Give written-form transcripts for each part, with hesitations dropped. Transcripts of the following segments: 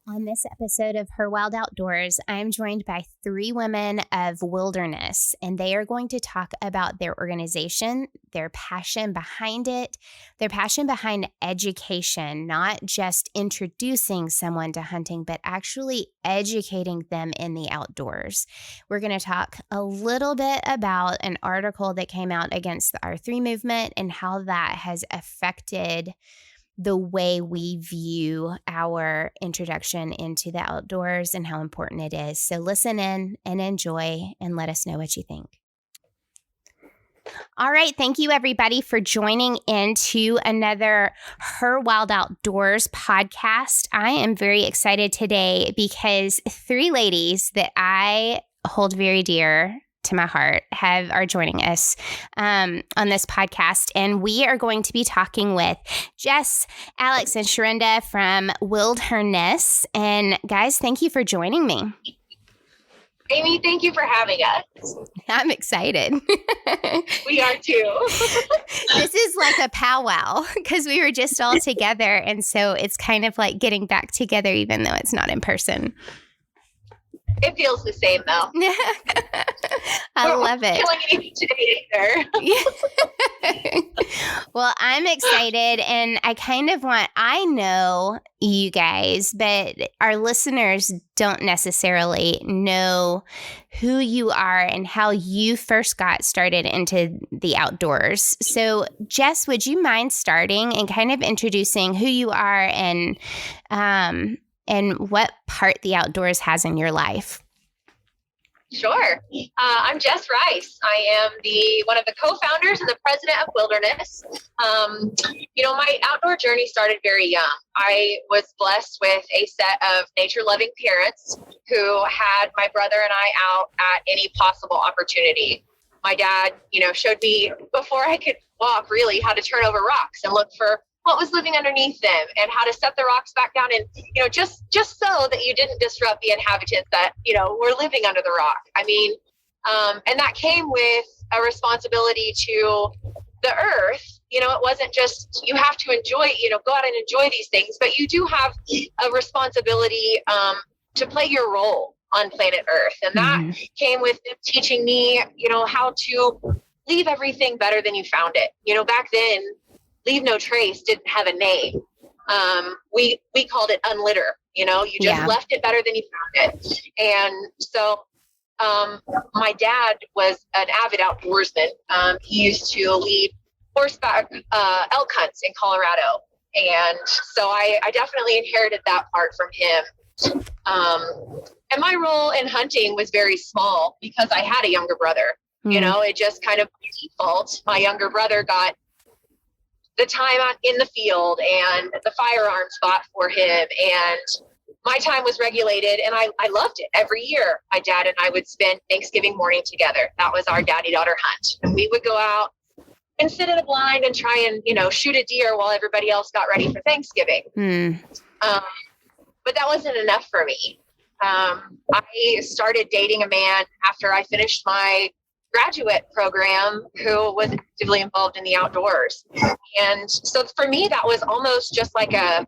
On this episode of Her Wild Outdoors, I'm joined by three women of wildHERness, and they are going to talk about their organization, their passion behind it, their passion behind education, not just introducing someone to hunting, but actually educating them in the outdoors. We're going to talk a little bit about an article that came out against the R3 movement and how that has affected the way we view our introduction into the outdoors and how important it is. So listen in and enjoy and let us know what you think. All right. Thank you, everybody, for joining into another Her Wild Outdoors podcast. I am very excited today because three ladies that I hold very dear to my heart are joining us on this podcast. And we are going to be talking with Jess, Alex, and Sharinda from wildHERness. And guys, thank you for joining me. Amy, thank you for having us. I'm excited. We are too. This is like a powwow because we were just all together. And so it's kind of like getting back together, even though it's not in person. It feels the same, though. I love it. Killing anything today either. Well, I'm excited, and I know you guys, but our listeners don't necessarily know who you are and how you first got started into the outdoors. So, Jess, would you mind starting and kind of introducing who you are and what part the outdoors has in your life? Sure. I'm Jess Rice. I am one of the co-founders and the president of wildHERness. My outdoor journey started very young. I was blessed with a set of nature-loving parents who had my brother and I out at any possible opportunity. My dad, showed me before I could walk really how to turn over rocks and look for what was living underneath them and how to set the rocks back down and, just so that you didn't disrupt the inhabitants that, were living under the rock. And that came with a responsibility to the earth. It wasn't just, you have to enjoy, go out and enjoy these things, but you do have a responsibility to play your role on planet Earth. And that came with them teaching me, how to leave everything better than you found it. Back then, Leave No Trace didn't have a name. We called it unlitter. You just left it better than you found it. And so my dad was an avid outdoorsman. He used to lead horseback elk hunts in Colorado. And so I definitely inherited that part from him. And my role in hunting was very small because I had a younger brother. It just kind of by default. My younger brother got the time out in the field and the firearms fought for him, and my time was regulated, and I loved it. Every year my dad and I would spend Thanksgiving morning together. That was our daddy-daughter hunt, and we would go out and sit in a blind and try and shoot a deer while everybody else got ready for Thanksgiving. But that wasn't enough for me. I started dating a man after I finished my graduate program who was actively involved in the outdoors. And so for me, that was almost just like an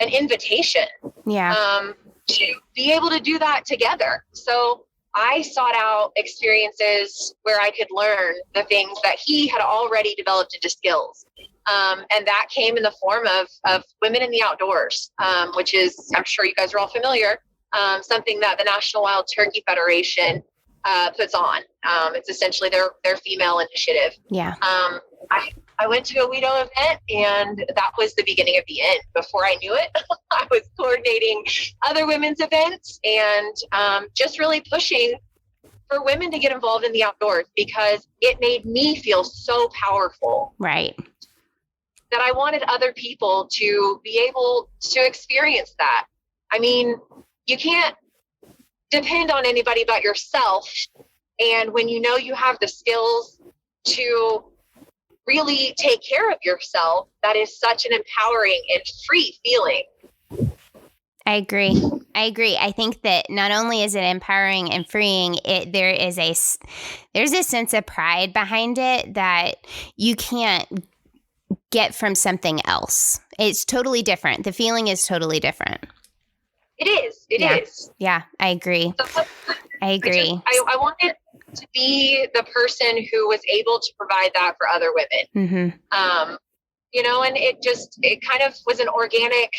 invitation to be able to do that together. So I sought out experiences where I could learn the things that he had already developed into skills. And that came in the form of Women in the Outdoors, which is, I'm sure you guys are all familiar, something that the National Wild Turkey Federation puts on. It's essentially their female initiative. Yeah. I went to a WeDo event, and that was the beginning of the end. Before I knew it, I was coordinating other women's events and just really pushing for women to get involved in the outdoors because it made me feel so powerful. Right. That I wanted other people to be able to experience that. You can't depend on anybody but yourself. And when you have the skills to really take care of yourself, that is such an empowering and free feeling. I agree. I think that not only is it empowering and freeing, there's a sense of pride behind it that you can't get from something else. It's totally different. The feeling is totally different. It It is. Yeah, I agree. So I agree. I wanted to be the person who was able to provide that for other women. And it kind of was an organic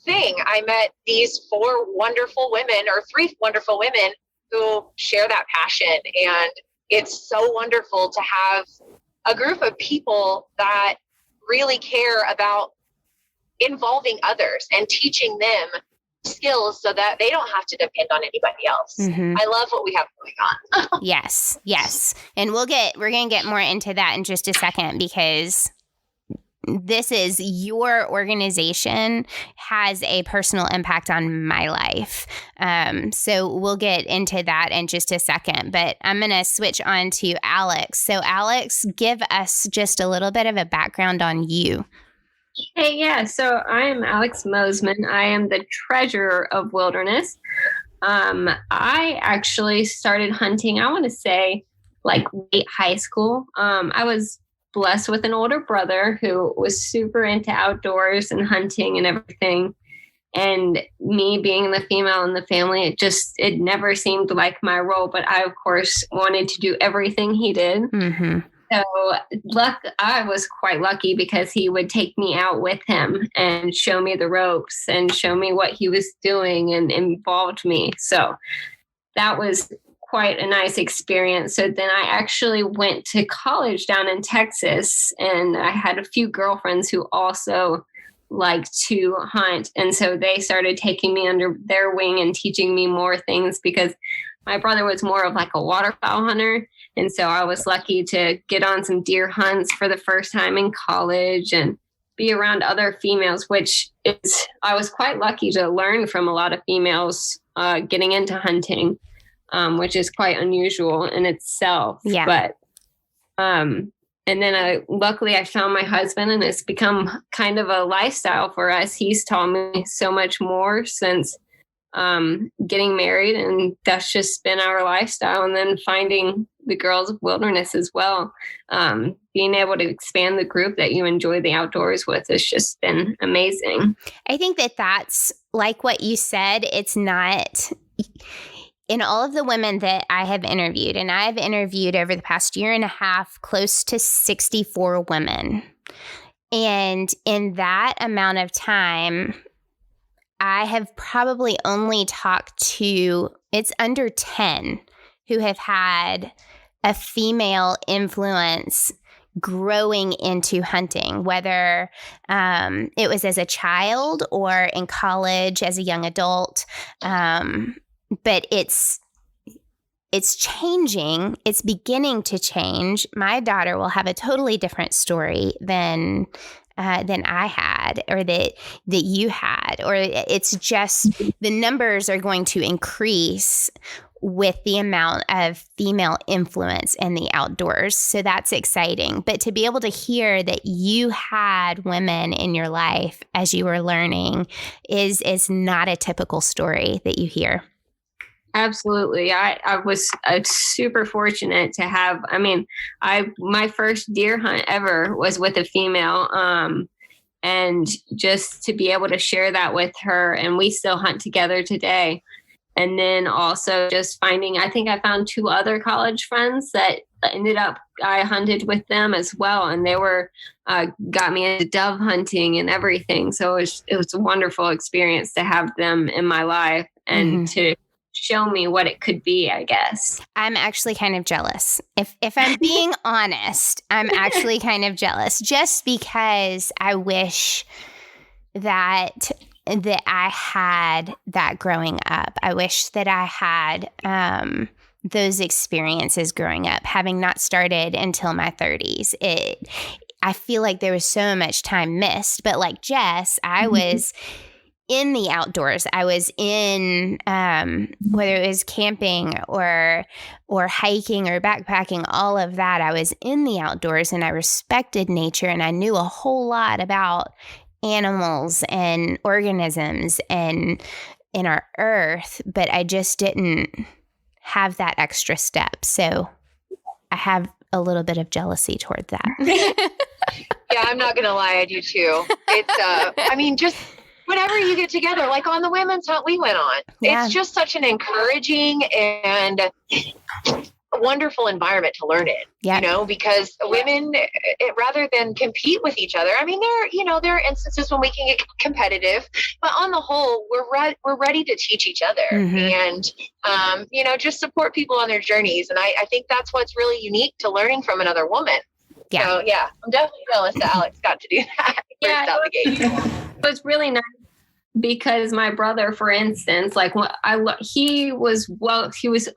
thing. I met these 4 wonderful women, or 3 wonderful women, who share that passion. And it's so wonderful to have a group of people that really care about involving others and teaching them skills so that they don't have to depend on anybody else. I love what we have going on. Yes. And we're going to get more into that in just a second, because this is your organization has a personal impact on my life. So we'll get into that in just a second, but I'm going to switch on to Alex. So Alex, give us just a little bit of a background on you. Hey, yeah. So I am Alex Mozman. I am the treasurer of wildHErness. I actually started hunting, I want to say, like late high school. I was blessed with an older brother who was super into outdoors and hunting and everything. And me being the female in the family, it never seemed like my role. But I, of course, wanted to do everything he did. So I was quite lucky because he would take me out with him and show me the ropes and show me what he was doing and involved me. So that was quite a nice experience. So then I actually went to college down in Texas, and I had a few girlfriends who also liked to hunt. And so they started taking me under their wing and teaching me more things, because my brother was more of like a waterfowl hunter. And so I was lucky to get on some deer hunts for the first time in college and be around other females, I was quite lucky to learn from a lot of females getting into hunting, which is quite unusual in itself. Yeah. But, and then luckily I found my husband, and it's become kind of a lifestyle for us. He's taught me so much more since getting married, and that's just been our lifestyle. And then finding the girls of wildHErness as well, being able to expand the group that you enjoy the outdoors with has just been amazing. I think that's like what you said. It's not in all of the women that I have interviewed, and I've interviewed over the past year and a half, close to 64 women. And in that amount of time, I have probably only talked to, it's under 10 who have had a female influence growing into hunting, whether it was as a child or in college as a young adult. But it's changing. It's beginning to change. My daughter will have a totally different story than I had, or that you had, or it's just the numbers are going to increase with the amount of female influence in the outdoors. So that's exciting. But to be able to hear that you had women in your life as you were learning is not a typical story that you hear. Absolutely. I was super fortunate to have, my first deer hunt ever was with a female, and just to be able to share that with her, and we still hunt together today. And then also just I think I found 2 other college friends that ended up, I hunted with them as well. And they got me into dove hunting and everything. So it was a wonderful experience to have them in my life and to show me what it could be, I guess. I'm actually kind of jealous. If I'm being honest, I'm actually kind of jealous, just because I wish that I had that growing up. I wish that I had those experiences growing up, having not started until my 30s. I feel like there was so much time missed, but like Jess, I was in the outdoors. I was in, whether it was camping or hiking or backpacking, all of that, I was in the outdoors, and I respected nature, and I knew a whole lot about animals and organisms and in our earth, but I just didn't have that extra step. So I have a little bit of jealousy toward that. Yeah, I'm not going to lie, I do too. It's, whenever you get together, like on the women's hunt we went on, it's just such an encouraging and a wonderful environment to learn in, because women, rather than compete with each other, I mean, there are instances when we can get competitive, but on the whole, we're ready to teach each other and, just support people on their journees. And I think that's what's really unique to learning from another woman. Yeah. So, I'm definitely jealous that Alex got to do that first out the gate. It was really nice because my brother, for instance, like he was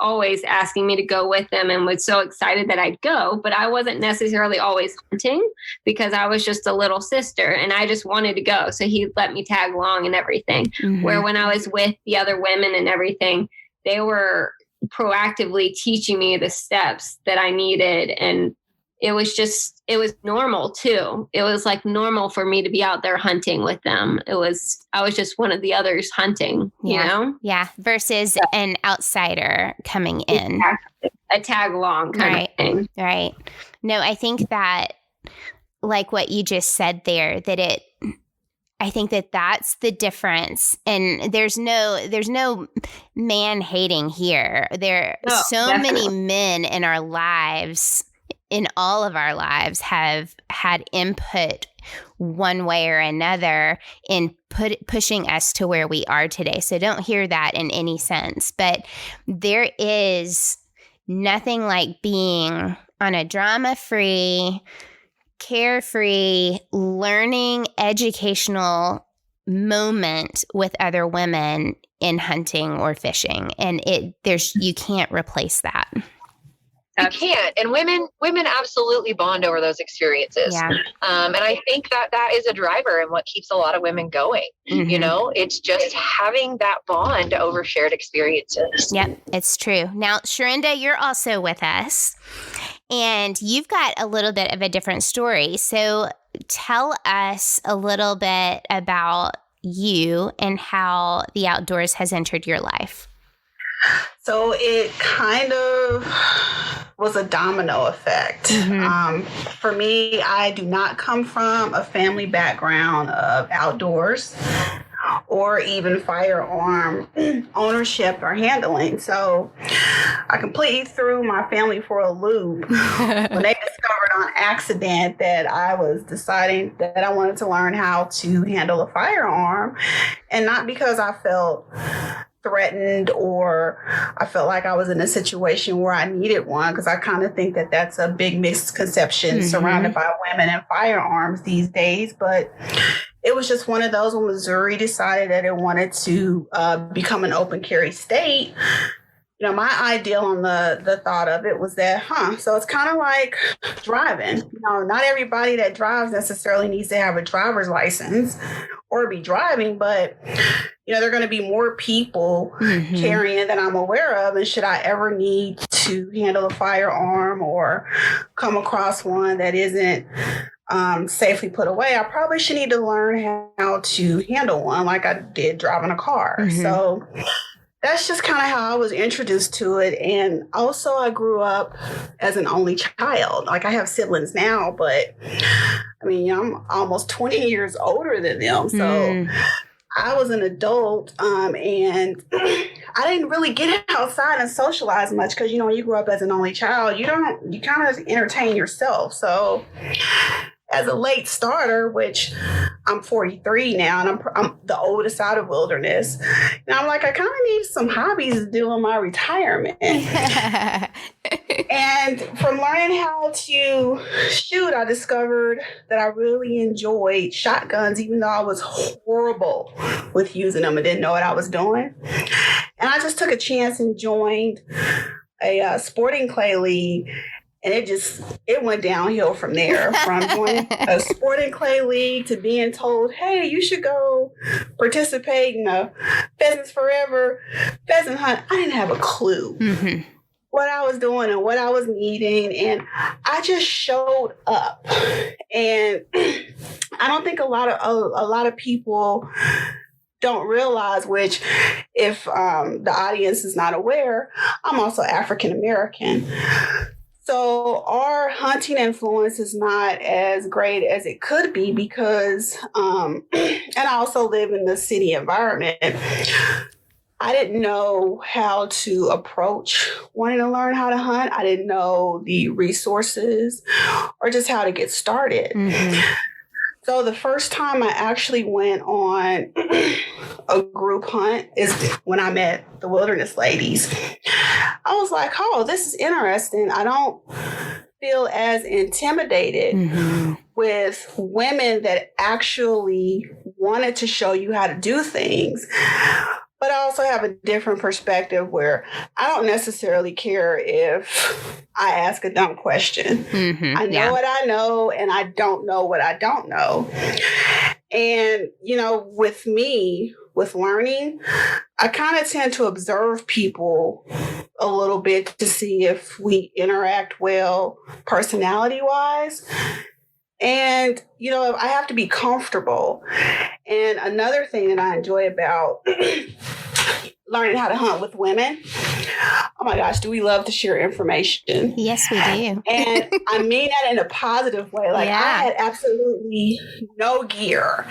always asking me to go with him and was so excited that I'd go, but I wasn't necessarily always hunting because I was just a little sister and I just wanted to go. So he let me tag along and everything. Where when I was with the other women and everything, they were proactively teaching me the steps that I needed. And it was normal too. It was like normal for me to be out there hunting with them. I was just one of the others hunting, you know? Yeah. Versus an outsider coming in. Exactly. A tag along kind of thing. Right. No, I think that like what you just said there, I think that that's the difference. And there's no man hating here. There are so many men in our lives, in all of our lives, have had input one way or another in pushing us to where we are today. So don't hear that in any sense. But there is nothing like being on a drama-free, carefree, learning, educational moment with other women in hunting or fishing. And you can't replace that. You can't. And women absolutely bond over those experiences. Yeah. And I think that is a driver and what keeps a lot of women going. It's just having that bond over shared experiences. Yep, it's true. Now, Sharinda, you're also with us and you've got a little bit of a different story. So tell us a little bit about you and how the outdoors has entered your life. So it kind of was a domino effect. For me, I do not come from a family background of outdoors or even firearm ownership or handling. So I completely threw my family for a loop when they discovered on accident that I was deciding that I wanted to learn how to handle a firearm, and not because I felt threatened or I felt like I was in a situation where I needed one, because I kind of think that that's a big misconception surrounded by women and firearms these days. But it was just one of those when Missouri decided that it wanted to become an open carry state. My ideal on the thought of it was that, so it's kind of like driving. Not everybody that drives necessarily needs to have a driver's license or be driving, but there are going to be more people carrying than I'm aware of. And should I ever need to handle a firearm or come across one that isn't safely put away, I probably should need to learn how to handle one like I did driving a car. So that's just kind of how I was introduced to it. And also I grew up as an only child. Like I have siblings now, but I mean, I'm almost 20 years older than them. So I was an adult and I didn't really get outside and socialize much because, when you grow up as an only child, you kind of entertain yourself. So as a late starter, which I'm 43 now, and I'm the oldest out of wilderness, and I'm like, I kind of need some hobbies to do in my retirement. And from learning how to shoot, I discovered that I really enjoyed shotguns, even though I was horrible with using them and didn't know what I was doing. And I just took a chance and joined a sporting clay league. And it went downhill from there, from joining a sporting clay league to being told, hey, you should go participate in a Pheasants Forever pheasant hunt. I didn't have a clue what I was doing and what I was needing. And I just showed up. And I don't think a lot of people don't realize, which if the audience is not aware, I'm also African American. So our hunting influence is not as great as it could be because, and I also live in the city environment. I didn't know how to approach wanting to learn how to hunt. I didn't know the resources or just how to get started. Mm-hmm. So the first time I actually went on a group hunt is when I met the wilderness ladies. I was like, oh, this is interesting. I don't feel as intimidated with women that actually wanted to show you how to do things. But I also have a different perspective where I don't necessarily care if I ask a dumb question. I know what I know, and I don't know what I don't know. And, you know, with me, with learning, I kind of tend to observe people a little bit to see if we interact well personality-wise. And, you know, I have to be comfortable. And another thing that I enjoy about learning how to hunt with women, oh my gosh, do we love to share information? Yes, we do. And I mean that in a positive way. Like, I had absolutely no gear.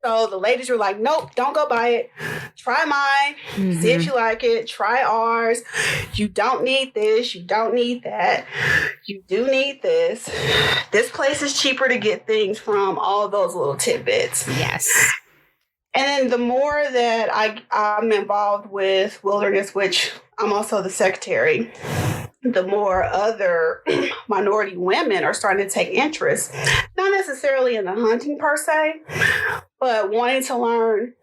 So the ladies were like, nope, don't go buy it. Try mine. See if you like it. Try ours. You don't need this. You don't need that. You do need this. This place is cheaper to get things from. All those little tidbits. Yes. And then the more that I'm involved with wilderness, which I'm also the secretary, the more other minority women are starting to take interest, not necessarily in the hunting per se, but wanting to learn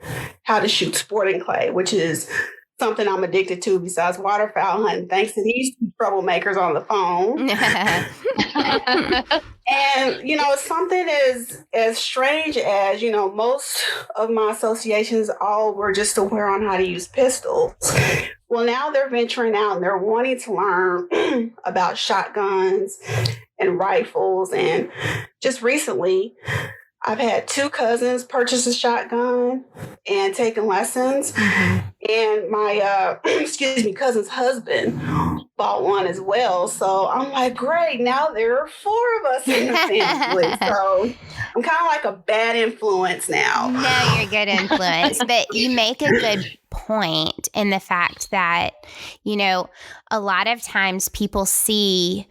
how to shoot sporting clay, which is something I'm addicted to besides waterfowl hunting, thanks to these two troublemakers on the phone. And, you know, something as strange as, you know, most of my associations all were just aware on how to use pistols. Well, now they're venturing out and they're wanting to learn about shotguns and rifles. And just recently, I've had 2 cousins purchase a shotgun and taken lessons. And my, cousin's husband bought one as well. So I'm like, great, now there are 4 of us in the family. So I'm kind of like a bad influence now. No, you're a good influence. But you make a good point in the fact that, you know, a lot of times people see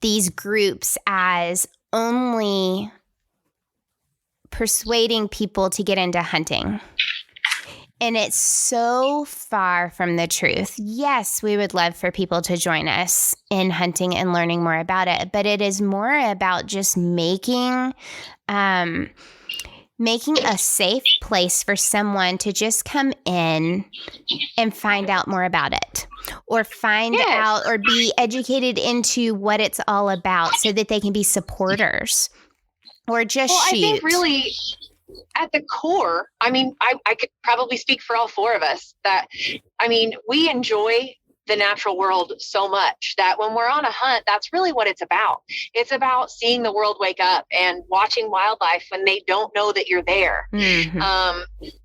these groups as only persuading people to get into hunting. And it's so far from the truth. Yes, we would love for people to join us in hunting and learning more about it, but it is more about just making a safe place for someone to just come in and find out more about it, or find out or be educated into what it's all about so that they can be supporters or just shoot. I think really at the core, I mean, I could probably speak for all 4 of us that, I mean, we enjoy the natural world so much that when we're on a hunt, that's really what it's about. It's about seeing the world wake up and watching wildlife when they don't know that you're there.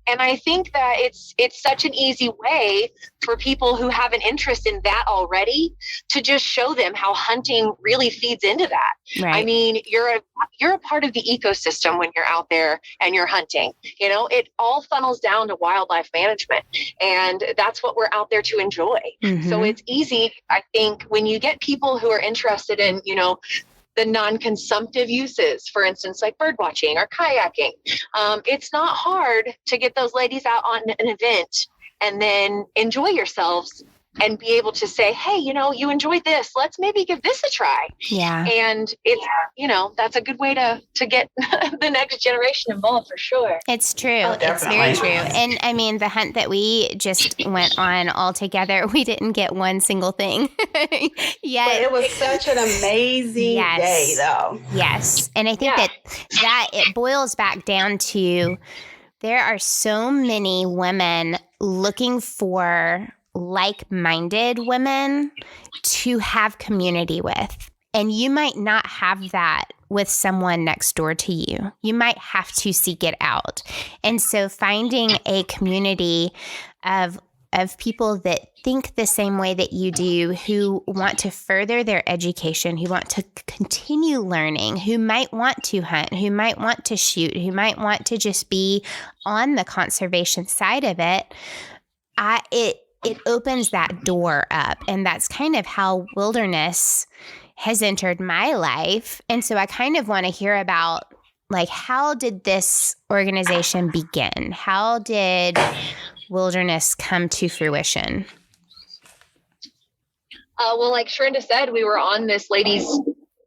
And I think that it's such an easy way for people who have an interest in that already to just show them how hunting really feeds into that. Right. I mean, you're a part of the ecosystem when you're out there and you're hunting. You know, it all funnels down to wildlife management, and that's what we're out there to enjoy. So it's easy, I think, when you get people who are interested in, you know, the non-consumptive uses, for instance, like bird watching or kayaking. It's not hard to get those ladies out on an event and then enjoy yourselves and be able to say, hey, you know, you enjoyed this. Let's maybe give this a try. Yeah. And it's, you know, that's a good way to get the next generation involved for sure. It's true. Oh, it's very true. And I mean, the hunt that we just went on all together, we didn't get one single thing. Yeah. But it was such an amazing day though. Yes. And I think that it boils back down to there are so many women looking for like-minded women to have community with. And you might not have that with someone next door to you. You might have to seek it out. And so finding a community of of people that think the same way that you do, who want to further their education, who want to continue learning, who might want to hunt, who might want to shoot, who might want to just be on the conservation side of it. It opens that door up. And that's kind of how wilderness has entered my life. And so I kind of want to hear about, like, how did this organization begin? How did wilderness come to fruition? Well, like Sharonda said, we were on this ladies'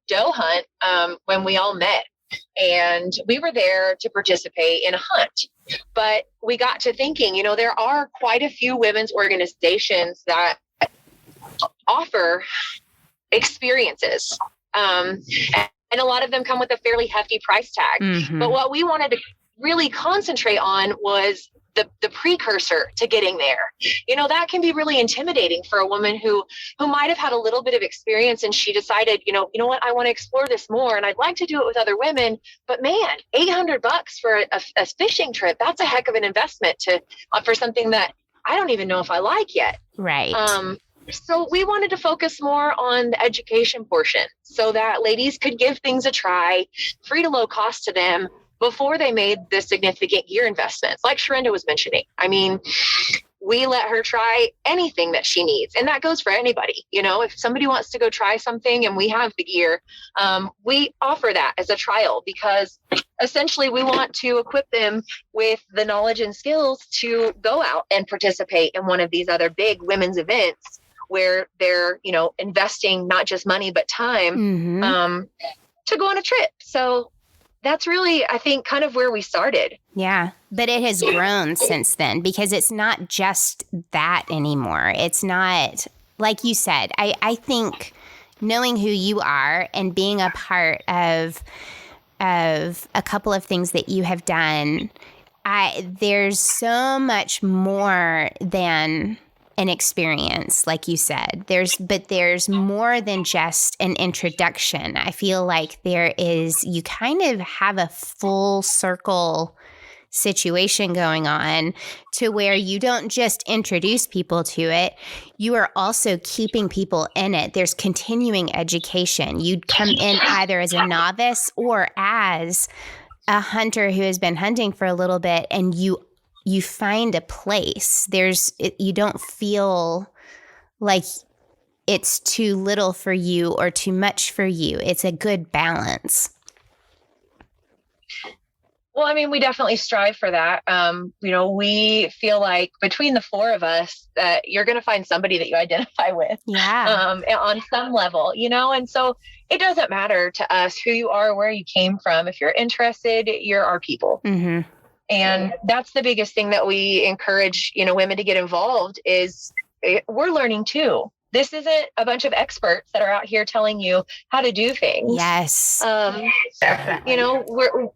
doe hunt when we all met. And we were there to participate in a hunt. But we got to thinking, you know, there are quite a few women's organizations that offer experiences. And a lot of them come with a fairly hefty price tag. Mm-hmm. But what we wanted to really concentrate on was the precursor to getting there. You know, that can be really intimidating for a woman who might have had a little bit of experience, and she decided, you know what, I want to explore this more, and I'd like to do it with other women. But man, $800 for a fishing trip, that's a heck of an investment for something that I don't even know if I like yet. Right. So we wanted to focus more on the education portion so that ladies could give things a try, free to low cost to them, before they made the significant gear investments, like Sharonda was mentioning. I mean, we let her try anything that she needs. And that goes for anybody. You know, if somebody wants to go try something and we have the gear, we offer that as a trial, because essentially we want to equip them with the knowledge and skills to go out and participate in one of these other big women's events where they're, you know, investing not just money, but time to go on a trip. So that's really, I think, kind of where we started. Yeah, but it has grown since then, because it's not just that anymore. It's not, like you said, I think knowing who you are and being a part of a couple of things that you have done, there's so much more than an experience, like you said. There's more than just an introduction. I feel like you kind of have a full circle situation going on, to where you don't just introduce people to it, you are also keeping people in it. There's continuing education. You'd come in either as a novice or as a hunter who has been hunting for a little bit, and you find a place. You don't feel like it's too little for you or too much for you. It's a good balance. Well, I mean, we definitely strive for that. You know, we feel like between the four of us that you're going to find somebody that you identify with, on some level, you know, and so it doesn't matter to us who you are, where you came from. If you're interested, you're our people. Mm-hmm. And that's the biggest thing that we encourage, you know, women to get involved is we're learning too. This isn't a bunch of experts that are out here telling you how to do things. Yes. Definitely. You know,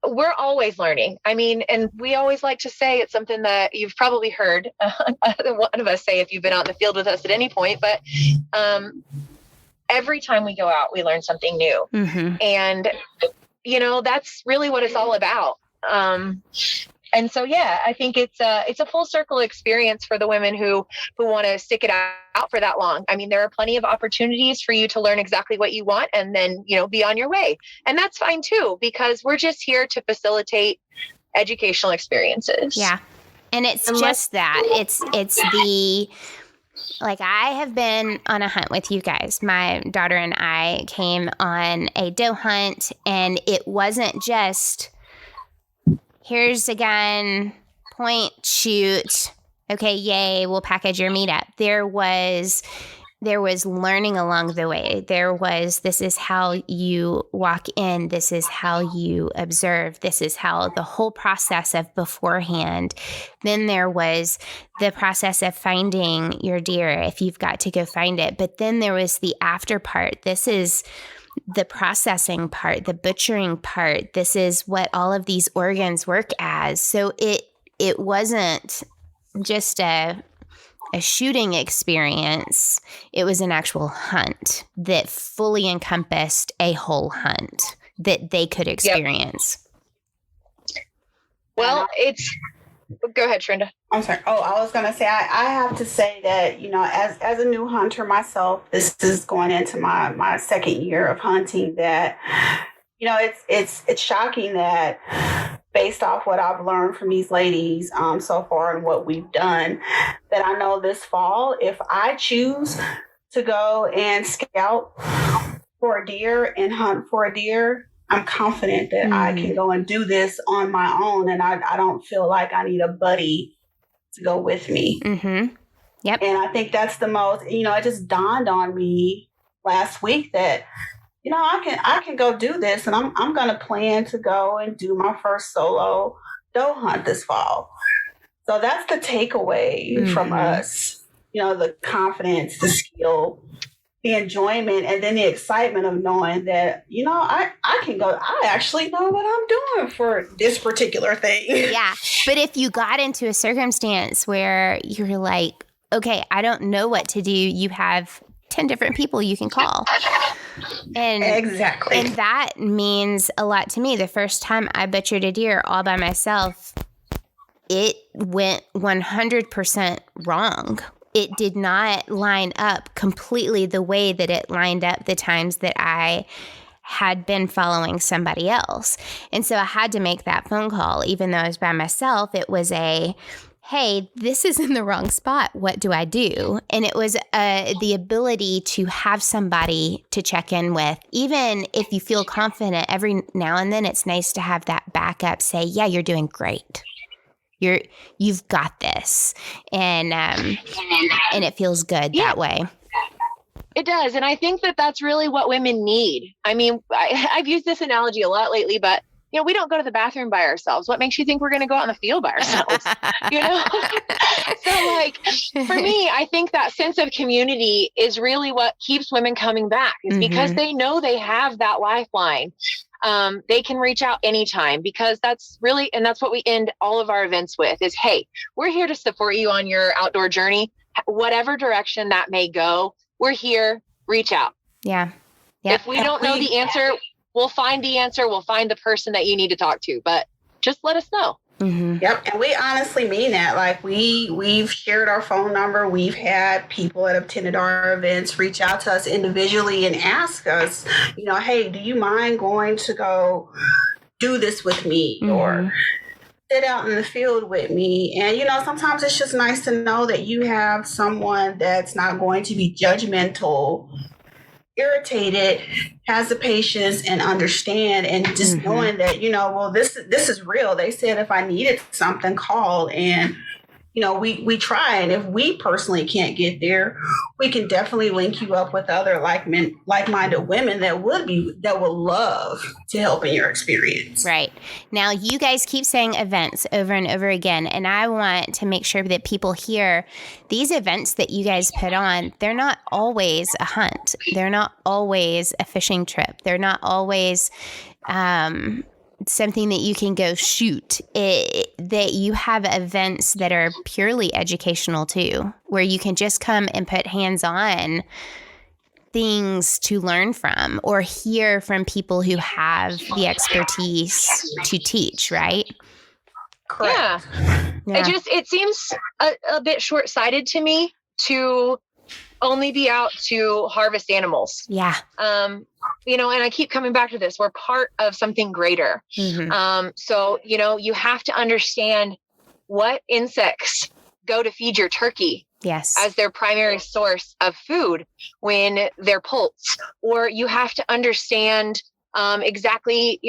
we're always learning. I mean, and we always like to say, it's something that you've probably heard one of us say if you've been out in the field with us at any point, but every time we go out, we learn something new. Mm-hmm. And, you know, that's really what it's all about. And so, yeah, I think it's a full circle experience for the women who want to stick it out for that long. I mean, there are plenty of opportunities for you to learn exactly what you want and then, you know, be on your way. And that's fine too, because we're just here to facilitate educational experiences. Yeah. And it's just that like, I have been on a hunt with you guys. My daughter and I came on a doe hunt, and it wasn't just, here's a gun, point, shoot. Okay, yay, we'll package your meat up. There was learning along the way. This is how you walk in. This is how you observe. This is how the whole process of beforehand. Then there was the process of finding your deer if you've got to go find it. But then there was the after part. This is the processing part, the butchering part. This is what all of these organs work as. So it wasn't just a shooting experience. It was an actual hunt that fully encompassed a whole hunt that they could experience. Yep. Well, Go ahead, Trinda. I'm sorry. Oh, I was going to say, I have to say that, as a new hunter myself, this is going into my second year of hunting, that, it's shocking that based off what I've learned from these ladies so far and what we've done, that I know this fall, if I choose to go and scout for a deer and hunt for a deer, I'm confident that I can go and do this on my own, and I don't feel like I need a buddy to go with me. Mm-hmm. Yep. And I think that's the most, it just dawned on me last week that, I can go do this, and I'm going to plan to go and do my first solo doe hunt this fall. So that's the takeaway from us, the confidence, the skill, the enjoyment, and then the excitement of knowing that, I can go, I actually know what I'm doing for this particular thing. Yeah. But if you got into a circumstance where you're like, okay, I don't know what to do, you have 10 different people you can call. And exactly. And that means a lot to me. The first time I butchered a deer all by myself, it went 100% wrong. It did not line up completely the way that it lined up the times that I had been following somebody else. And so I had to make that phone call. Even though I was by myself, it was hey, this is in the wrong spot. What do I do? And it was the ability to have somebody to check in with. Even if you feel confident, every now and then it's nice to have that backup say, yeah, you're doing great. You've got this, and it feels good that way. It does, and I think that that's really what women need. I mean, I've used this analogy a lot lately, but we don't go to the bathroom by ourselves. What makes you think we're going to go out in the field by ourselves? So, for me, I think that sense of community is really what keeps women coming back. Is because they know they have that lifeline. They can reach out anytime, because that's what we end all of our events with is, hey, we're here to support you on your outdoor journey, whatever direction that may go. We're here, reach out. Yeah. Yep. If we don't know the answer, we'll find the answer. We'll find the person that you need to talk to, but just let us know. Mm-hmm. Yep. And we honestly mean that. Like we've shared our phone number. We've had people that have attended our events reach out to us individually and ask us, hey, do you mind going to go do this with me or sit out in the field with me? And, sometimes it's just nice to know that you have someone that's not going to be judgmental, irritated, has the patience and understand, and just knowing that, this is real. They said if I needed something, call, and we try. And if we personally can't get there, we can definitely link you up with other like-minded women that would love to help in your experience. Right. Now, you guys keep saying events over and over again, and I want to make sure that people hear these events that you guys put on. They're not always a hunt. They're not always a fishing trip. They're not always something that you can go shoot. That you have events that are purely educational too, where you can just come and put hands-on things to learn from or hear from people who have the expertise to teach, right? Correct. Yeah. It seems a bit short-sighted to me to only be out to harvest animals. Yeah. And I keep coming back to this. We're part of something greater. So, you have to understand what insects go to feed your turkey. Yes. As their primary source of food when they're poults. Or you have to understand exactly,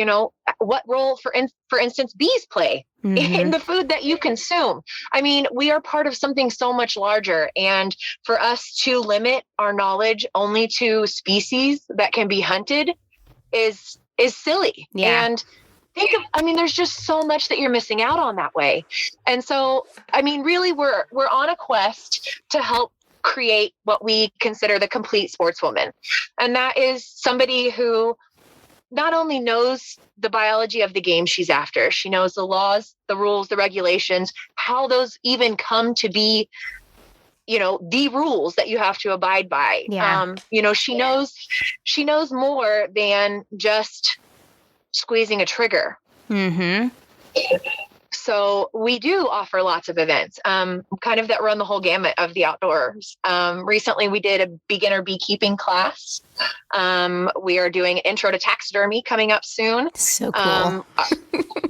what role, for instance, bees play in the food that you consume. I mean, we are part of something so much larger. And for us to limit our knowledge only to species that can be hunted is silly. Yeah. And there's just so much that you're missing out on that way. And so, really, we're on a quest to help create what we consider the complete sportswoman. And that is somebody who not only knows the biology of the game she's after, she knows the laws, the rules, the regulations, how those even come to be, the rules that you have to abide by. Yeah. She knows more than just squeezing a trigger. So we do offer lots of events, kind of that run the whole gamut of the outdoors. Recently, we did a beginner beekeeping class. We are doing Intro to Taxidermy coming up soon. So cool.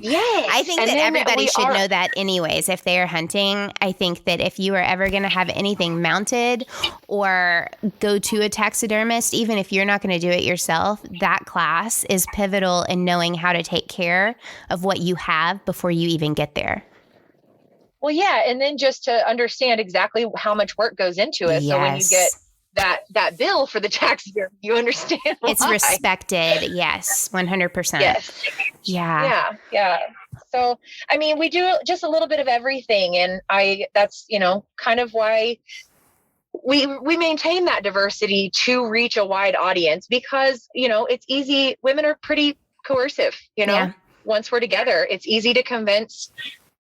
Yes. I think that everybody should know that anyways. If they are hunting, I think that if you are ever going to have anything mounted or go to a taxidermist, even if you're not going to do it yourself, that class is pivotal in knowing how to take care of what you have before you even get there. Well, yeah. And then just to understand exactly how much work goes into it. Yes. So when you get that bill for the taxidermy, you understand why. It's respected. Yes. 100%. Yes. Yeah. Yeah. So, I mean, we do just a little bit of everything. And that's, kind of why we maintain that diversity to reach a wide audience because, it's easy. Women are pretty coercive, Yeah. Once we're together, it's easy to convince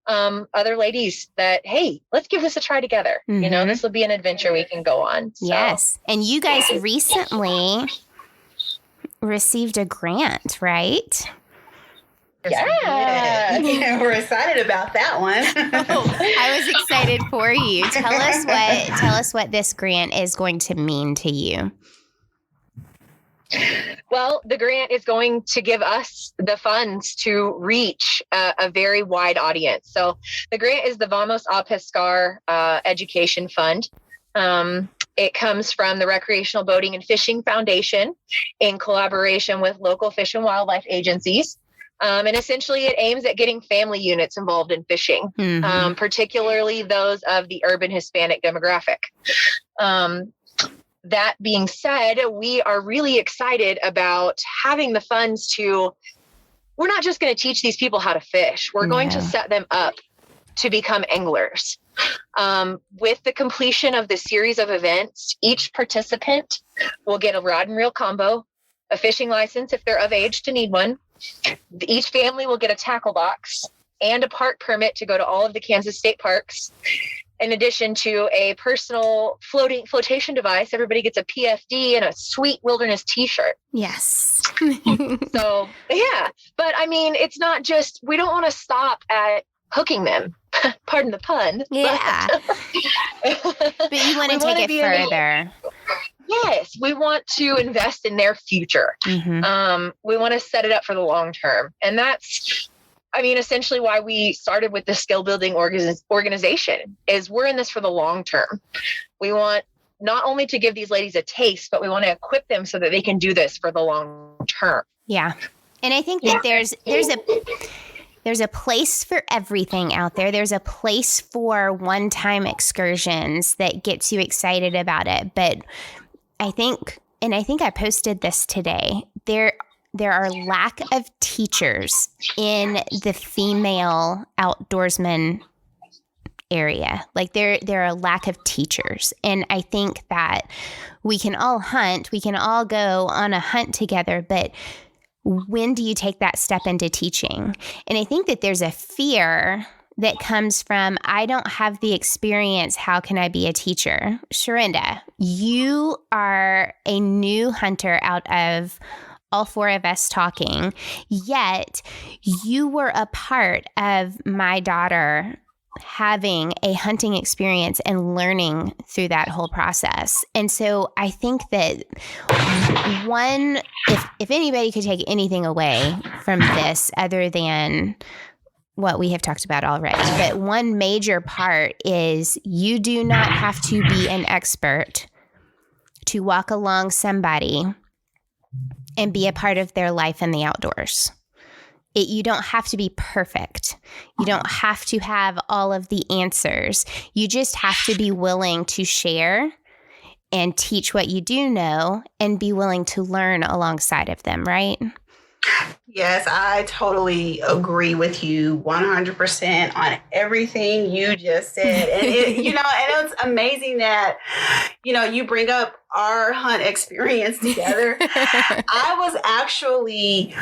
other ladies that, hey, let's give this a try together. Mm-hmm. This will be an adventure we can go on. So. Yes. And you guys recently received a grant, right? Yeah. We're excited about that one. I was excited for you. Tell us what this grant is going to mean to you. Well, the grant is going to give us the funds to reach a very wide audience. So the grant is the Vamos a Pescar Education Fund. It comes from the Recreational Boating and Fishing Foundation in collaboration with local fish and wildlife agencies. And essentially it aims at getting family units involved in fishing, particularly those of the urban Hispanic demographic. That being said, we are really excited about having the funds we're not just going to teach these people how to fish. We're going to set them up to become anglers. With the completion of the series of events, each participant will get a rod and reel combo, a fishing license if they're of age to need one. Each family will get a tackle box and a park permit to go to all of the Kansas state parks. In addition to a personal flotation device, everybody gets a PFD and a sweet wilderness t-shirt. Yes. So, yeah. But I mean, it's not just, we don't want to stop at hooking them. Pardon the pun. Yeah. But you want to take it further. Yes. We want to invest in their future. Mm-hmm. We want to set it up for the long term. And that's, essentially why we started with the skill building organization is we're in this for the long term. We want not only to give these ladies a taste, but we want to equip them so that they can do this for the long term. Yeah. And I think that there's a place for everything out there. There's a place for one-time excursions that gets you excited about it. But I think I posted this today, there are lack of teachers in the female outdoorsman area. Like there are a lack of teachers. And I think that we can all hunt, we can all go on a hunt together, but when do you take that step into teaching? And I think that there's a fear that comes from, I don't have the experience. How can I be a teacher? Sharinda, you are a new hunter out of all four of us talking, yet you were a part of my daughter having a hunting experience and learning through that whole process. And so I think that if anybody could take anything away from this other than what we have talked about already, but one major part is you do not have to be an expert to walk along somebody and be a part of their life in the outdoors. You don't have to be perfect. You don't have to have all of the answers. You just have to be willing to share and teach what you do know and be willing to learn alongside of them, right? Yes, I totally agree with you 100% on everything you just said. And it's amazing that, you bring up our hunt experience together. I was actually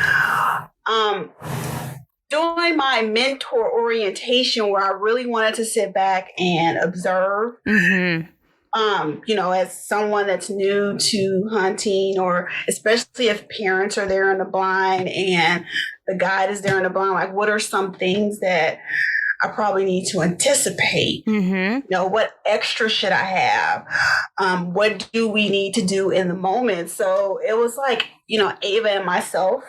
doing my mentor orientation where I really wanted to sit back and observe. Mm-hmm. As someone that's new to hunting, or especially if parents are there in the blind and the guide is there in the blind, like what are some things that I probably need to anticipate, what extra should I have? What do we need to do in the moment? So it was like, Ava and myself,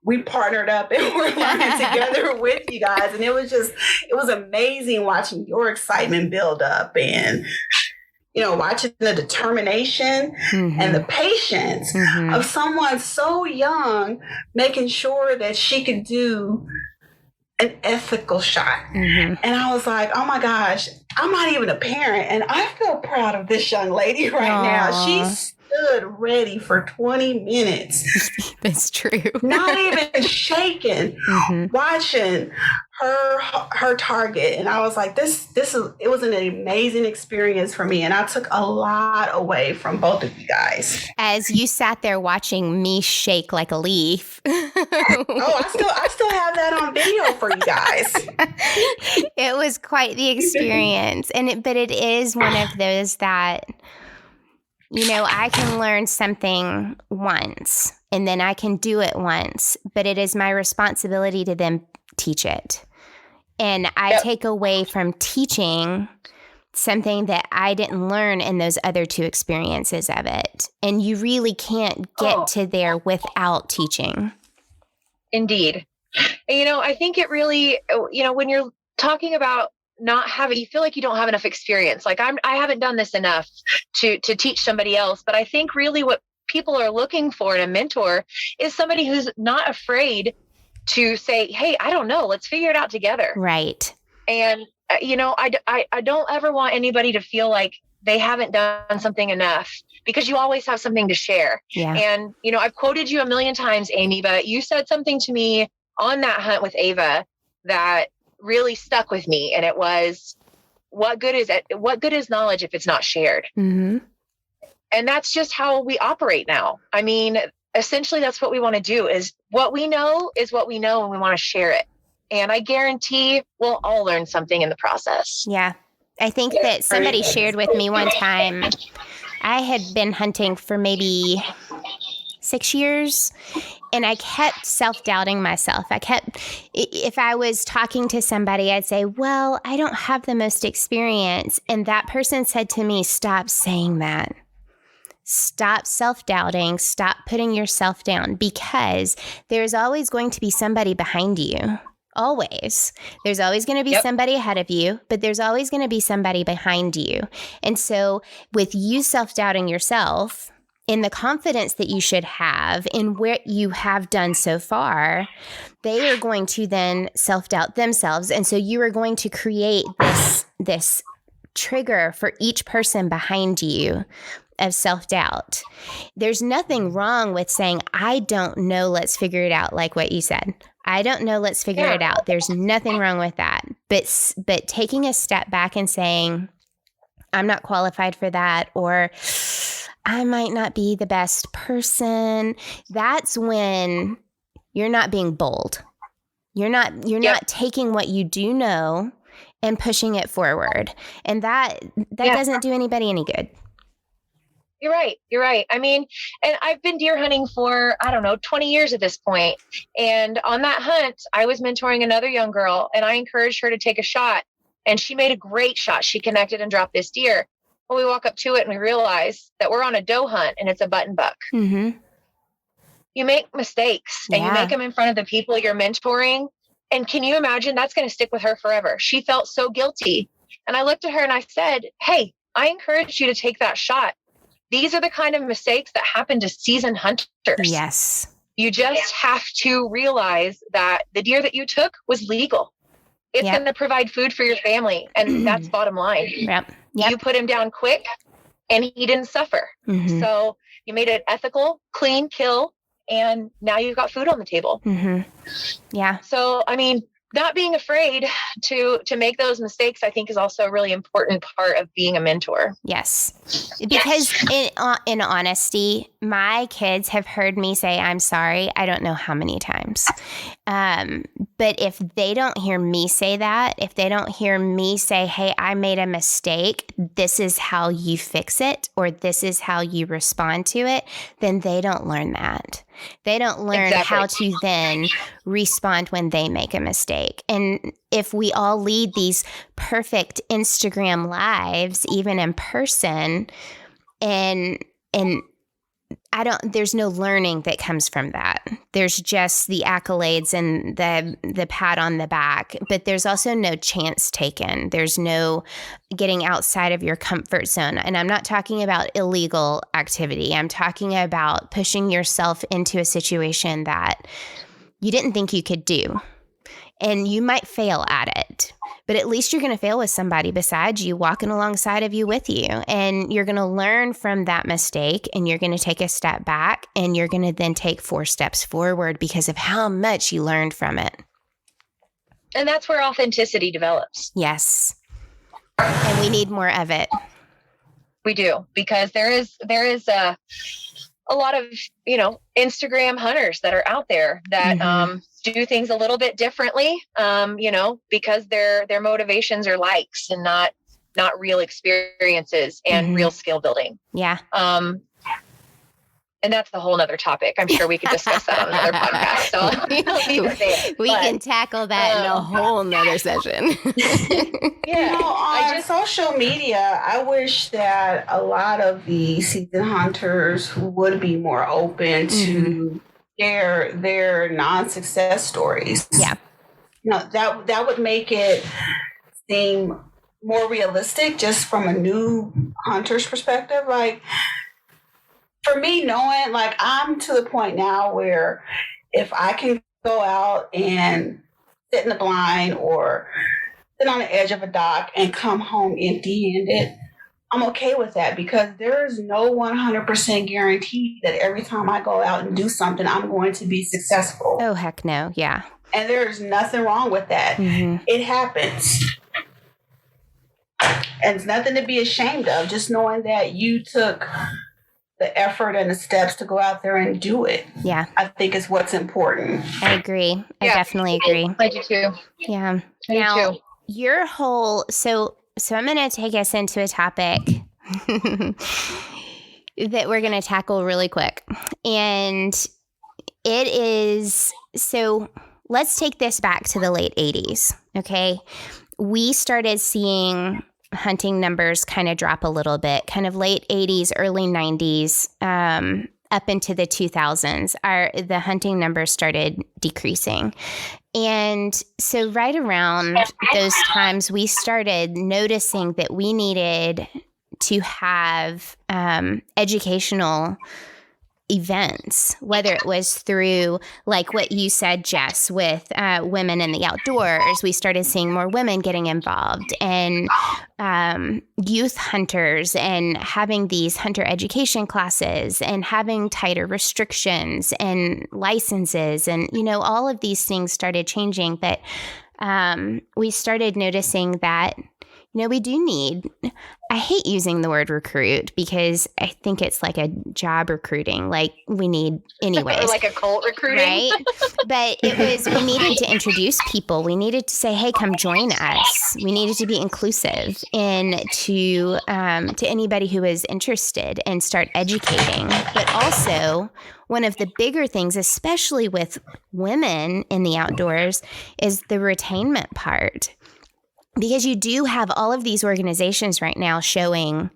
we partnered up and we're learning together with you guys. And it was amazing watching your excitement build up and, watching the determination and the patience of someone so young, making sure that she could do an ethical shot. And I was like, oh my gosh, I'm not even a parent. And I feel proud of this young lady right now. She stood ready for 20 minutes. That's true. Not even shaking, watching her target. And I was like, it was an amazing experience for me. And I took a lot away from both of you guys. As you sat there watching me shake like a leaf. I still have that on video for you guys. It was quite the experience. But it is one of those that, I can learn something once and then I can do it once, but it is my responsibility to then teach it. And I take away from teaching something that I didn't learn in those other two experiences of it. And you really can't get to there without teaching. Indeed. And, I think it really, when you're talking about not having, you feel like you don't have enough experience. Like I haven't done this enough to teach somebody else. But I think really what people are looking for in a mentor is somebody who's not afraid to say, hey, I don't know, let's figure it out together. Right. And, I don't ever want anybody to feel like they haven't done something enough, because you always have something to share. Yeah. And, I've quoted you a million times, Amy, but you said something to me on that hunt with Ava that really stuck with me. And it was, what good is knowledge if it's not shared? And that's just how we operate now. I mean, essentially that's what we want to do, is what we know and we want to share it. And I guarantee we'll all learn something in the process. Yeah. I think that somebody shared with me one time, I had been hunting for maybe 6 years, and I kept self-doubting myself. If I was talking to somebody, I'd say, well, I don't have the most experience. And that person said to me, stop saying that. Stop self-doubting. Stop putting yourself down, because there's always going to be somebody behind you. Always. There's always going to be somebody ahead of you, but there's always going to be somebody behind you. And so with you self-doubting yourself, in the confidence that you should have in what you have done so far, they are going to then self-doubt themselves. And so you are going to create this trigger for each person behind you of self-doubt. There's nothing wrong with saying, I don't know, let's figure it out, like what you said. I don't know, let's figure it out. There's nothing wrong with that. But taking a step back and saying, I'm not qualified for that, or I might not be the best person, that's when you're not being bold. You're not taking what you do know and pushing it forward. And that doesn't do anybody any good. You're right. I mean, and I've been deer hunting for, 20 years at this point. And on that hunt, I was mentoring another young girl, and I encouraged her to take a shot, and she made a great shot. She connected and dropped this deer. Well, we walk up to it and we realize that we're on a doe hunt and it's a button buck. You make mistakes and you make them in front of the people you're mentoring. And can you imagine, that's going to stick with her forever? She felt so guilty. And I looked at her and I said, hey, I encouraged you to take that shot. These are the kind of mistakes that happen to seasoned hunters. Yes. You just have to realize that the deer that you took was legal. It's going to provide food for your family. And that's bottom line. Yep. You put him down quick and he didn't suffer. So you made an ethical, clean kill, and now you've got food on the table. Yeah. So, I mean, not being afraid to make those mistakes, I think, is also a really important part of being a mentor. Yes. Because in honesty, my kids have heard me say, I'm sorry, I don't know how many times. But if they don't hear me say that, if they don't hear me say, hey, I made a mistake, this is how you fix it, or this is how you respond to it, then they don't learn that. They don't learn how to then respond when they make a mistake. And if we all lead these perfect Instagram lives, even in person, and there's no learning that comes from that. There's just the accolades and the pat on the back, but there's also no chance taken. There's no getting outside of your comfort zone. And I'm not talking about illegal activity. I'm talking about pushing yourself into a situation that you didn't think you could do. And you might fail at it, but at least you're going to fail with somebody besides you, walking alongside of you with you. And you're going to learn from that mistake, and you're going to take a step back, and you're going to then take 4 steps forward because of how much you learned from it. And that's where authenticity develops. Yes. And we need more of it. We do, because there is a lot of, Instagram hunters that are out there that do things a little bit differently, because their motivations are likes and not real experiences and real skill building. Yeah. And that's a whole nother topick. I'm sure we could discuss that on another podcast. So I'll leave it there. We can tackle that in a whole nother session. Yeah. On social media, I wish that a lot of the seasoned hunters would be more open to their non-success stories. Yeah. That would make it seem more realistic just from a new hunter's perspective. Like, for me, knowing, like, I'm to the point now where if I can go out and sit in the blind or sit on the edge of a dock and come home empty-handed, I'm okay with that, because there's no 100% guarantee that every time I go out and do something, I'm going to be successful. Oh, heck no. Yeah. And there's nothing wrong with that. It happens. And it's nothing to be ashamed of, just knowing that you took the effort and the steps to go out there and do it. Yeah. I think is what's important. I agree. I definitely agree. I do too. Yeah. I do too. Your whole, so I'm going to take us into a topic that we're going to tackle really quick. And it is, so let's take this back to the late 80s. Okay. We started seeing hunting numbers kind of drop a little bit, kind of late 80s, early 90s, up into the 2000s. The hunting numbers started decreasing. And so right around those times, we started noticing that we needed to have educational events, whether it was through, like what you said, Jess, with women in the outdoors. We started seeing more women getting involved, and youth hunters, and having these hunter education classes, and having tighter restrictions and licenses, and all of these things started changing. But we started noticing that we do need, I hate using the word recruit, because I think it's like a job recruiting, like we need anyways. Like a cult recruiting. Right? But we needed to introduce people. We needed to say, hey, come join us. We needed to be inclusive and to anybody who is interested, and start educating. But also, one of the bigger things, especially with women in the outdoors, is the retainment part. Because you do have all of these organizations right now showing,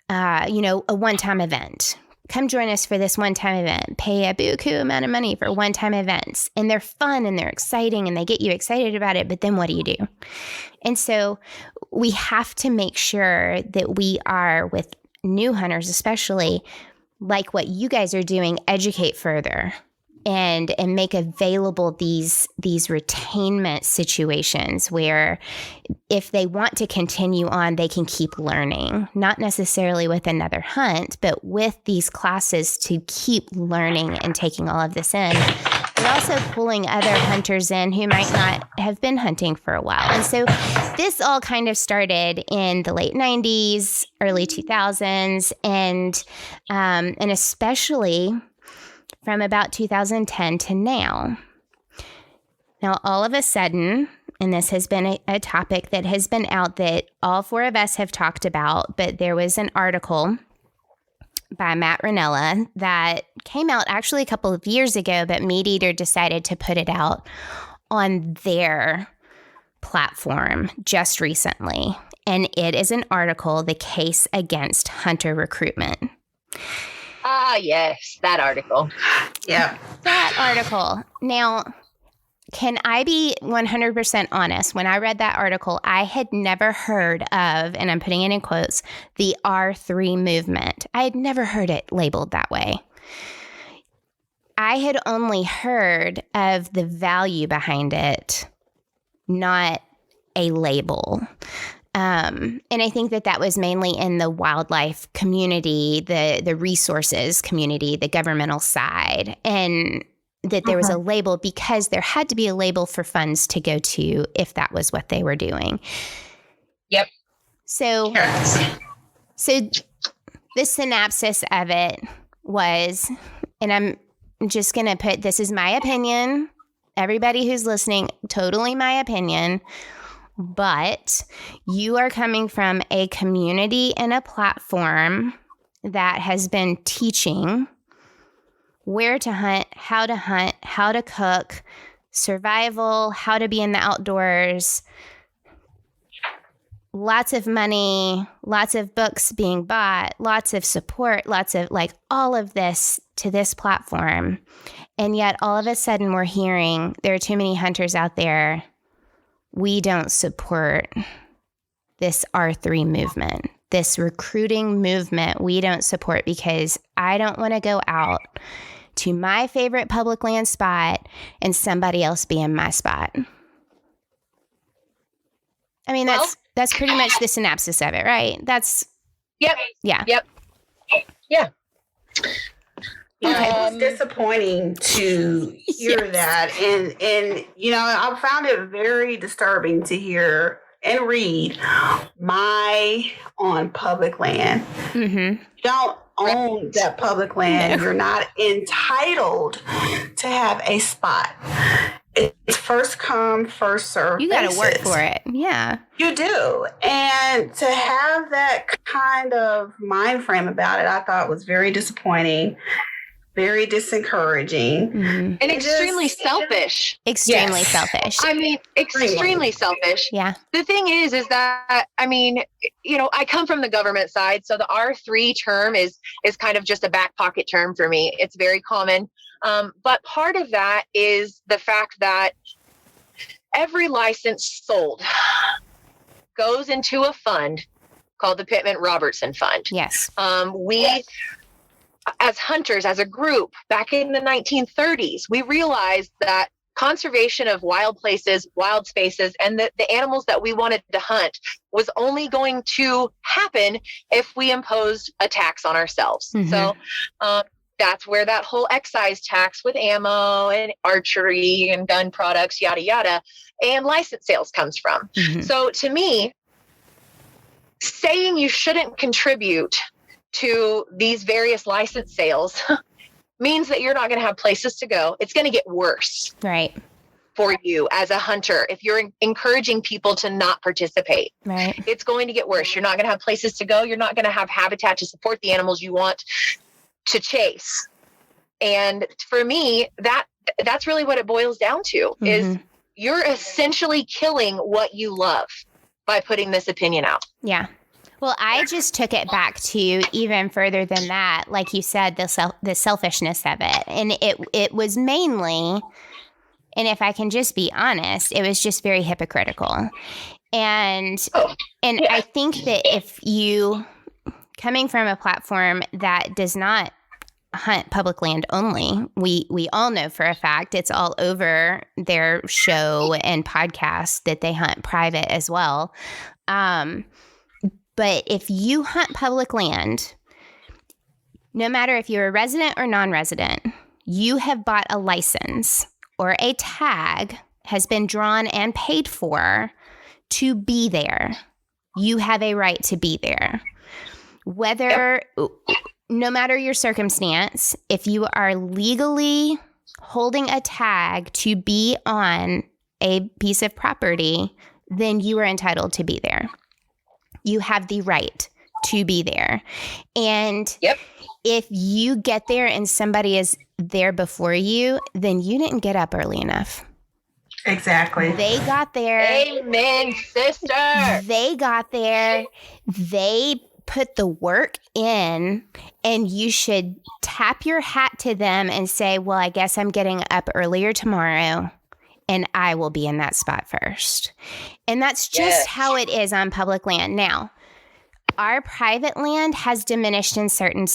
a one-time event. Come join us for this one-time event. Pay a buku amount of money for one-time events. And they're fun and they're exciting and they get you excited about it. But then what do you do? And so we have to make sure that we are, with new hunters especially, like what you guys are doing, educate further. And make available these retainment situations where if they want to continue on, they can keep learning, not necessarily with another hunt, but with these classes to keep learning and taking all of this in, but also pulling other hunters in who might not have been hunting for a while. And so this all kind of started in the late 90s, early 2000s, and especially from about 2010 to now. Now, all of a sudden, and this has been a topic that has been out that all four of us have talked about, but there was an article by Matt Ranella that came out actually a couple of years ago, but MeatEater decided to put it out on their platform just recently. And it is an article, The Case Against Hunter Recruitment. Ah, yes, that article. Yeah. That article. Now, can I be 100% honest? When I read that article, I had never heard of, and I'm putting it in quotes, the R3 movement. I had never heard it labeled that way. I had only heard of the value behind it, not a label. And I think that was mainly in the wildlife community, the resources community, the governmental side, and that there was a label because there had to be a label for funds to go to if that was what they were doing. Yep. So the synopsis of it was, and I'm just going to put, this is my opinion. Everybody who's listening, totally my opinion. But you are coming from a community and a platform that has been teaching where to hunt, how to cook, survival, how to be in the outdoors, lots of money, lots of books being bought, lots of support, lots of all of this to this platform. And yet all of a sudden we're hearing there are too many hunters out there. We don't support this R3 movement, this recruiting movement. We don't support because I don't want to go out to my favorite public land spot and somebody else be in my spot. I mean, that's pretty much the synopsis of it, right? Yep. Yeah. Yep. Yeah. Yeah, it was disappointing to hear that. And I found it very disturbing to hear and read on public land. Mm-hmm. You don't own that public land. You're not entitled to have a spot. It's first come, first serve. You got to work for it. Yeah. You do. And to have that kind of mind frame about it, I thought was very disappointing. Very disencouraging. Mm-hmm. And extremely selfish. Extremely selfish. I mean, extremely selfish. Yeah. The thing is that, I mean, I come from the government side. So the R3 term is kind of just a back pocket term for me. It's very common. But part of that is the fact that every license sold goes into a fund called the Pittman Robertson Fund. Yes. As hunters, as a group, back in the 1930s, we realized that conservation of wild places, wild spaces, and the animals that we wanted to hunt was only going to happen if we imposed a tax on ourselves. Mm-hmm. So that's where that whole excise tax with ammo and archery and gun products, yada, yada, and license sales comes from. Mm-hmm. So to me, saying you shouldn't contribute to these various license sales means that you're not going to have places to go. It's going to get worse. Right. For you as a hunter, if you're encouraging people to not participate, right, it's going to get worse. You're not going to have places to go. You're not going to have habitat to support the animals you want to chase. And for me, that's really what it boils down to, mm-hmm. is you're essentially killing what you love by putting this opinion out. Yeah. Well, I just took it back to even further than that. Like you said, the selfishness of it. And it was mainly, and if I can just be honest, it was just very hypocritical. And I think that if you, coming from a platform that does not hunt public land only, we all know for a fact it's all over their show and podcast that they hunt private as well. But if you hunt public land, no matter if you're a resident or non-resident, you have bought a license or a tag has been drawn and paid for to be there. You have a right to be there. No matter your circumstance, if you are legally holding a tag to be on a piece of property, then you are entitled to be there. You have the right to be there. And if you get there and somebody is there before you, then you didn't get up early enough. Exactly. They got there. Amen, sister. They got there. They put the work in, and you should tap your hat to them and say, well, I guess I'm getting up earlier tomorrow, and I will be in that spot first. And that's just how it is on public land. Now, our private land has diminished in certain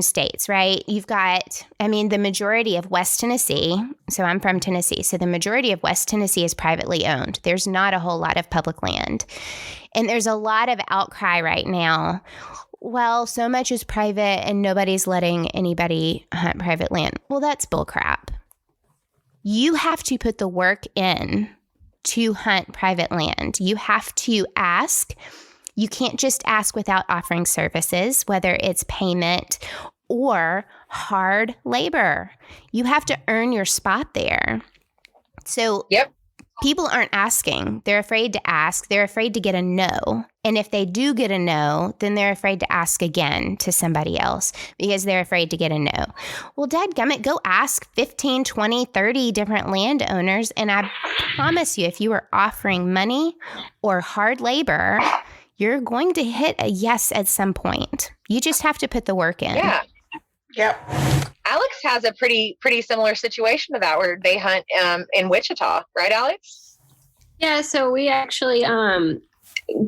states, right? You've got, the majority of West Tennessee, so I'm from Tennessee, so the majority of West Tennessee is privately owned. There's not a whole lot of public land. And there's a lot of outcry right now. Well, so much is private and nobody's letting anybody hunt private land. Well, that's bullcrap. You have to put the work in to hunt private land. You have to ask. You can't just ask without offering services, whether it's payment or hard labor. You have to earn your spot there. So people aren't asking. They're afraid to ask. They're afraid to get a no. And if they do get a no, then they're afraid to ask again to somebody else because they're afraid to get a no. Well, dadgummit, go ask 15, 20, 30 different landowners. And I promise you, if you are offering money or hard labor, you're going to hit a yes at some point. You just have to put the work in. Yeah. Yep. Alex has a pretty similar situation to that where they hunt in Wichita, right, Alex? Yeah, so we actually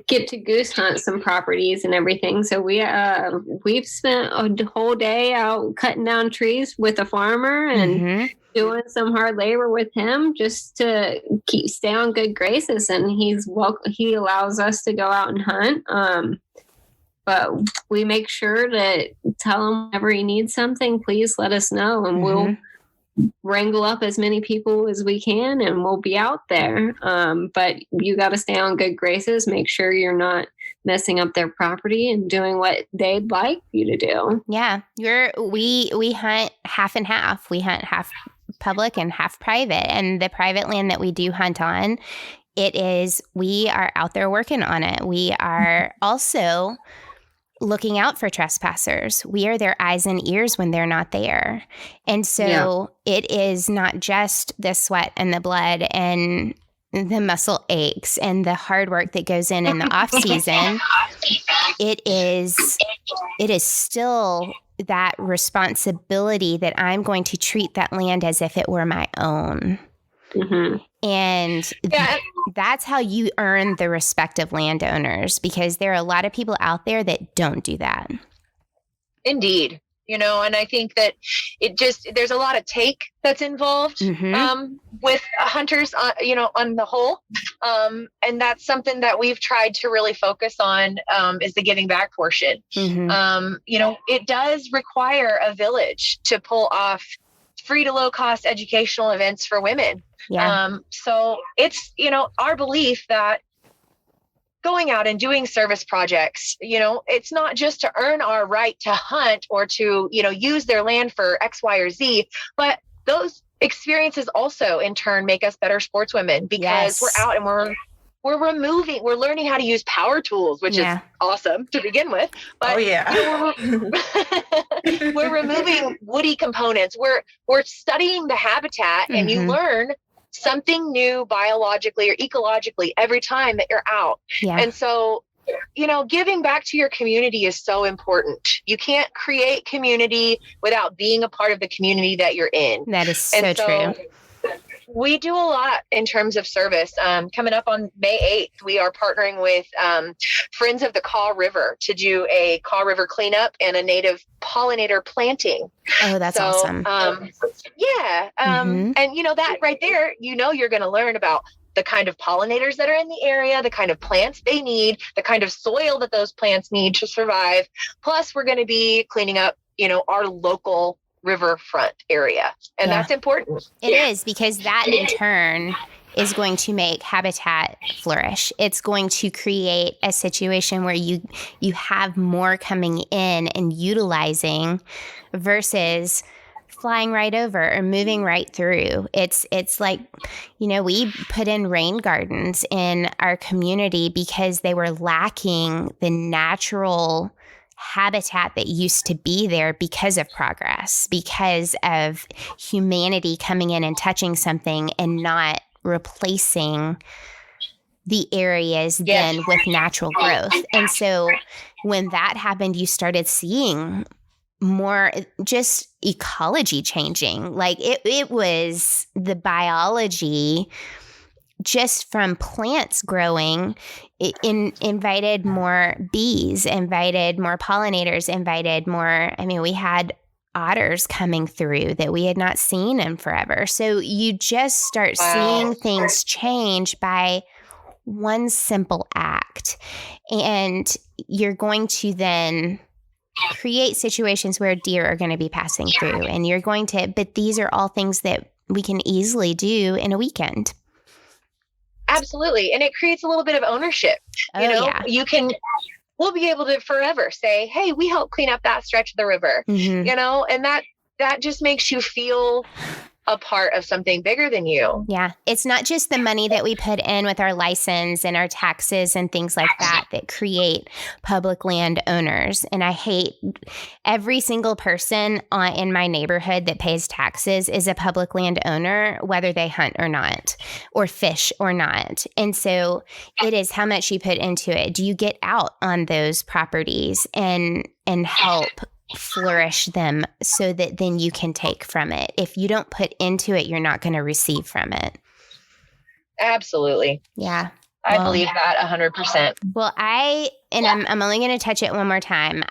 get to goose hunt some properties and everything. So we've spent a whole day out cutting down trees with a farmer and doing some hard labor with him just to stay on good graces. And he allows us to go out and hunt. But we make sure to tell him whenever he needs something, please let us know, and we'll wrangle up as many people as we can, and we'll be out there. But you got to stay on good graces. Make sure you're not messing up their property and doing what they'd like you to do. Yeah, we hunt half and half. We hunt half public and half private, and the private land that we do hunt on, we are out there working on it. We are also looking out for trespassers. We are their eyes and ears when they're not there. And so it is not just the sweat and the blood and the muscle aches and the hard work that goes in the off season. It is still that responsibility that I'm going to treat that land as if it were my own. And that's how you earn the respect of landowners, because there are a lot of people out there that don't do that. Indeed. And I think that there's a lot of take that's involved with hunters, on the whole. And that's something that we've tried to really focus on is the giving back portion. It does require a village to pull off free to low cost educational events for women. So it's, our belief that going out and doing service projects, it's not just to earn our right to hunt or to, use their land for X, Y, or Z, but those experiences also in turn make us better sportswomen because we're out and we're learning how to use power tools, which is awesome to begin with. But we're removing woody components. We're studying the habitat, and you learn something new biologically or ecologically every time that you're out. And so, giving back to your community is so important. You can't create community without being a part of the community that you're in. That is so true. We do a lot in terms of service. Coming up on May 8th, we are partnering with Friends of the Kaw River to do a Kaw River cleanup and a native pollinator planting. Oh, that's awesome. And that right there, you're going to learn about the kind of pollinators that are in the area, the kind of plants they need, the kind of soil that those plants need to survive. Plus, we're going to be cleaning up, our local riverfront area. And that's important. It is, because that in turn is going to make habitat flourish. It's going to create a situation where you have more coming in and utilizing versus flying right over or moving right through. It's like, we put in rain gardens in our community because they were lacking the natural habitat that used to be there because of progress, because of humanity coming in and touching something and not replacing the areas then with natural growth. And so when that happened, you started seeing more just ecology changing. Like it was the biology just from plants growing. It invited more bees, invited more pollinators, invited more, we had otters coming through that we had not seen in forever. So you just start seeing things change by one simple act. And you're going to then create situations where deer are going to be passing through, and but these are all things that we can easily do in a weekend. Absolutely. And it creates a little bit of ownership. Yeah. We'll be able to forever say, hey, we helped clean up that stretch of the river, Mm-hmm. And that just makes you feel a part of something bigger than you. Yeah. It's not just the money that we put in with our license and our taxes and things like that create public land owners. And I hate every single person in my neighborhood that pays taxes is a public land owner, whether they hunt or not, or fish or not. And so it is how much you put into it. Do you get out on those properties and help flourish them so that then you can take from it? If you don't put into it, you're not going to receive from it. Absolutely. Yeah. I believe that 100%. Well, I'm only going to touch it one more time.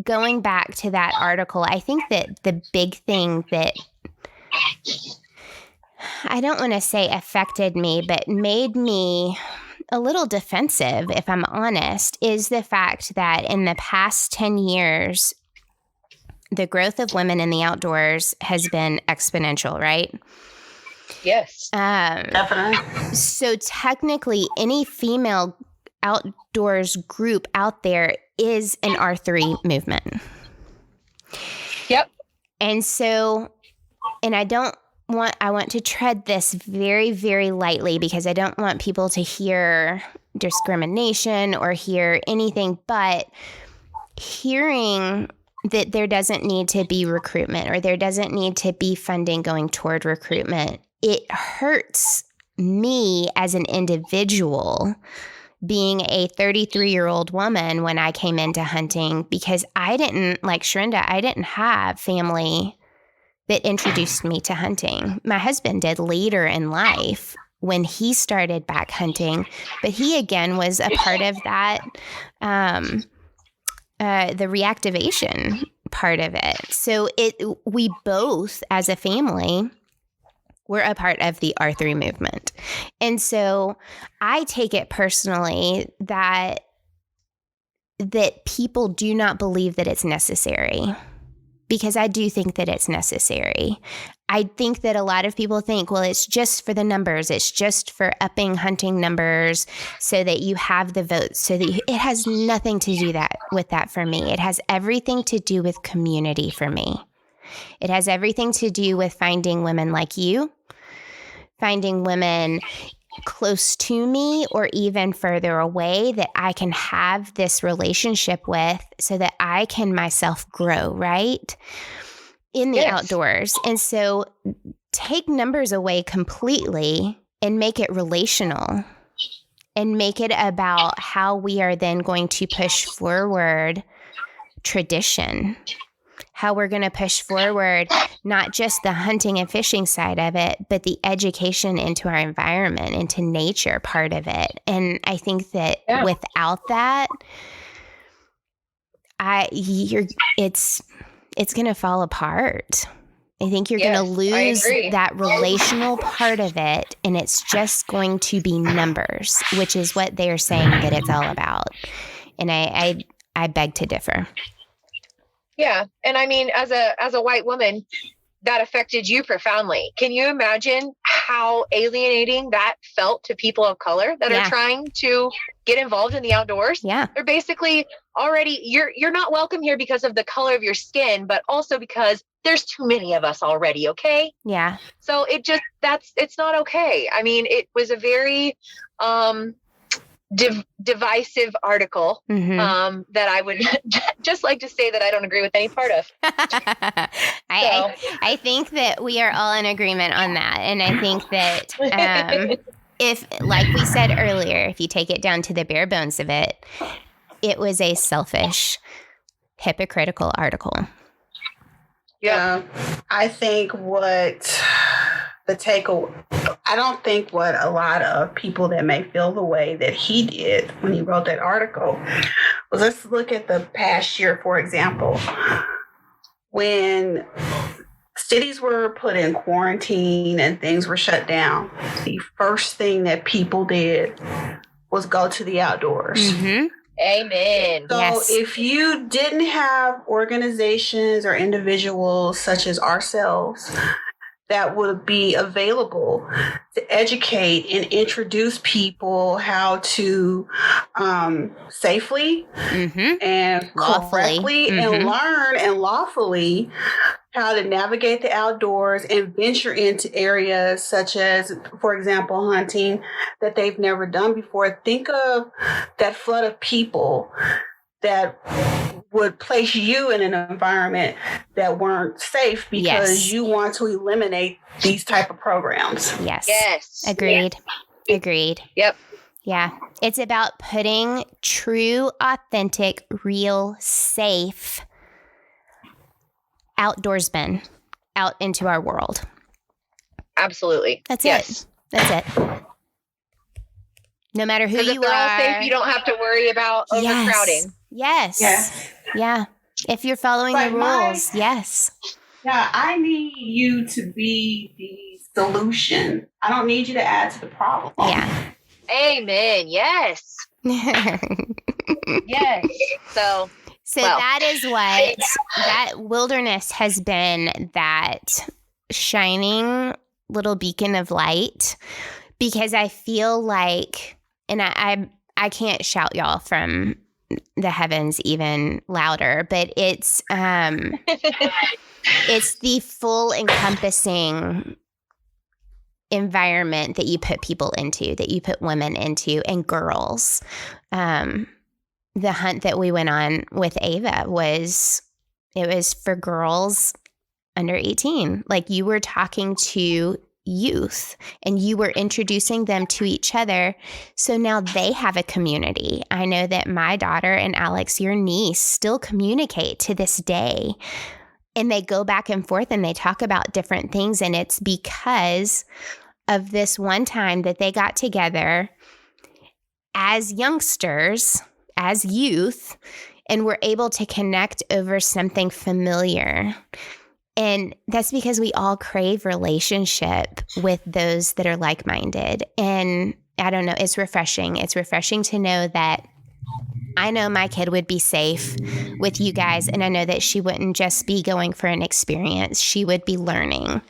Going back to that article, I think that the big thing that I don't want to say affected me, but made me a little defensive, if I'm honest, is the fact that in the past 10 years, the growth of women in the outdoors has been exponential, right? Yes. Definitely. So technically, any female outdoors group out there is an R3 movement. Yep. And so, I want to tread this very, very lightly because I don't want people to hear discrimination or hear anything, but hearing that there doesn't need to be recruitment or there doesn't need to be funding going toward recruitment, it hurts me as an individual being a 33-year-old woman when I came into hunting because I didn't, like Sharinda, I didn't have family that introduced me to hunting. My husband did later in life when he started back hunting, but he again was a part of that, the reactivation part of it. So we both as a family were a part of the R3 movement. And so I take it personally that people do not believe that it's necessary. Because I do think that it's necessary. I think that a lot of people think, well, it's just for the numbers. It's just for upping hunting numbers so that you have the votes. So that it has nothing to do with that for me. It has everything to do with community for me. It has everything to do with finding women like you, finding women close to me or even further away that I can have this relationship with so that I can myself grow, right? In the outdoors. And so take numbers away completely and make it relational and make it about how we are then going to push forward tradition, how we're going to push forward not just the hunting and fishing side of it, but the education into our environment, into nature part of it. And I think that without that, it's going to fall apart. I think you're going to lose that relational part of it, and it's just going to be numbers, which is what they're saying that it's all about. And I beg to differ. Yeah. And I mean, as a white woman, that affected you profoundly. Can you imagine how alienating that felt to people of color that are trying to get involved in the outdoors. Yeah. They're basically already, you're not welcome here because of the color of your skin, but also because there's too many of us already. Okay. Yeah. So it's not okay. I mean, it was a very, divisive article that I would just like to say that I don't agree with any part of. I think that we are all in agreement on that. And I think that if, like we said earlier, if you take it down to the bare bones of it, it was a selfish, hypocritical article. Yeah. I think I don't think what a lot of people that may feel the way that he did when he wrote that article was, let's look at the past year, for example, when cities were put in quarantine and things were shut down. The first thing that people did was go to the outdoors. Mm-hmm. Amen. So if you didn't have organizations or individuals such as ourselves that would be available to educate and introduce people how to safely and correctly and learn and lawfully how to navigate the outdoors and venture into areas such as, for example, hunting that they've never done before. Think of that flood of people that would place you in an environment that weren't safe because you want to eliminate these type of programs. Yes. Agreed. Yep. Yeah. It's about putting true, authentic, real, safe outdoorsmen out into our world. Absolutely. That's it. No matter who you are. If they're all safe, you don't have to worry about overcrowding. Yes. Yeah. If you're following the rules, yes. Yeah, I need you to be the solution. I don't need you to add to the problem. Yeah. Amen. Yes. Yes. So that is what that wilderness has been, that shining little beacon of light, because I feel like, and I can't shout y'all from the heavens even louder, but it's it's the full encompassing environment that you put people into, that you put women into, and girls. The hunt that we went on with Ava was for girls under 18. Like, you were talking to youth and you were introducing them to each other. So now they have a community. I know that my daughter and Alex, your niece, still communicate to this day. And they go back and forth and they talk about different things. And it's because of this one time that they got together as youngsters, as youth, and were able to connect over something familiar. And that's because we all crave relationship with those that are like-minded. And I don't know, it's refreshing. It's refreshing to know that I know my kid would be safe with you guys. And I know that she wouldn't just be going for an experience. She would be learning.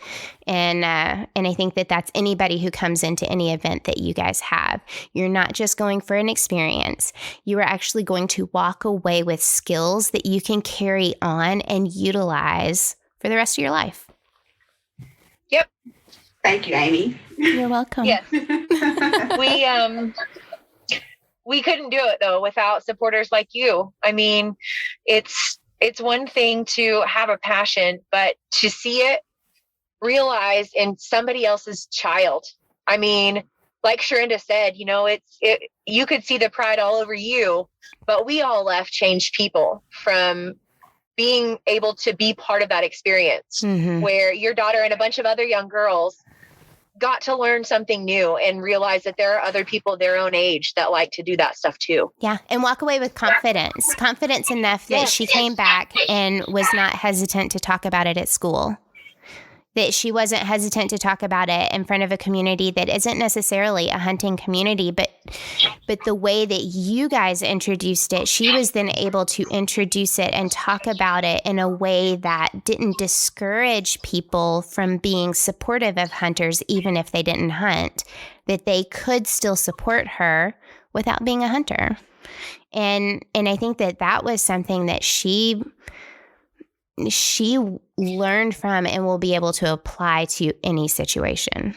And I think that that's anybody who comes into any event that you guys have. You're not just going for an experience. You are actually going to walk away with skills that you can carry on and utilize for the rest of your life. Yep. Thank you, Amy. You're welcome. Yes. We couldn't do it though without supporters like you. I mean, it's one thing to have a passion, but to see it realized in somebody else's child. I mean, like Sharinda said, you could see the pride all over you, but we all left changed people from being able to be part of that experience where your daughter and a bunch of other young girls got to learn something new and realize that there are other people their own age that like to do that stuff too. Yeah. And walk away with confidence enough that she came back and was not hesitant to talk about it at school, that she wasn't hesitant to talk about it in front of a community that isn't necessarily a hunting community, but but the way that you guys introduced it, she was then able to introduce it and talk about it in a way that didn't discourage people from being supportive of hunters, even if they didn't hunt, that they could still support her without being a hunter. And I think that was something that she learned from and will be able to apply to any situation.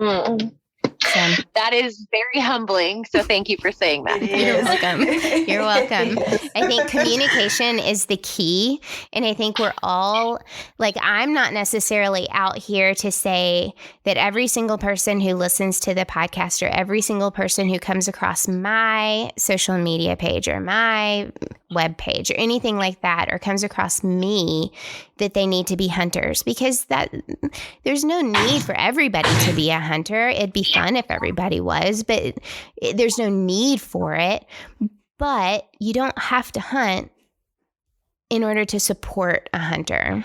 So, that is very humbling. So thank you for saying that. You're welcome. You're welcome. I think communication is the key. And I think we're all, like, I'm not necessarily out here to say that every single person who listens to the podcast or every single person who comes across my social media page or my web page or anything like that, or comes across me, that they need to be hunters, because there's no need for everybody to be a hunter. It'd be fun if everybody was, but there's no need for it. But you don't have to hunt in order to support a hunter.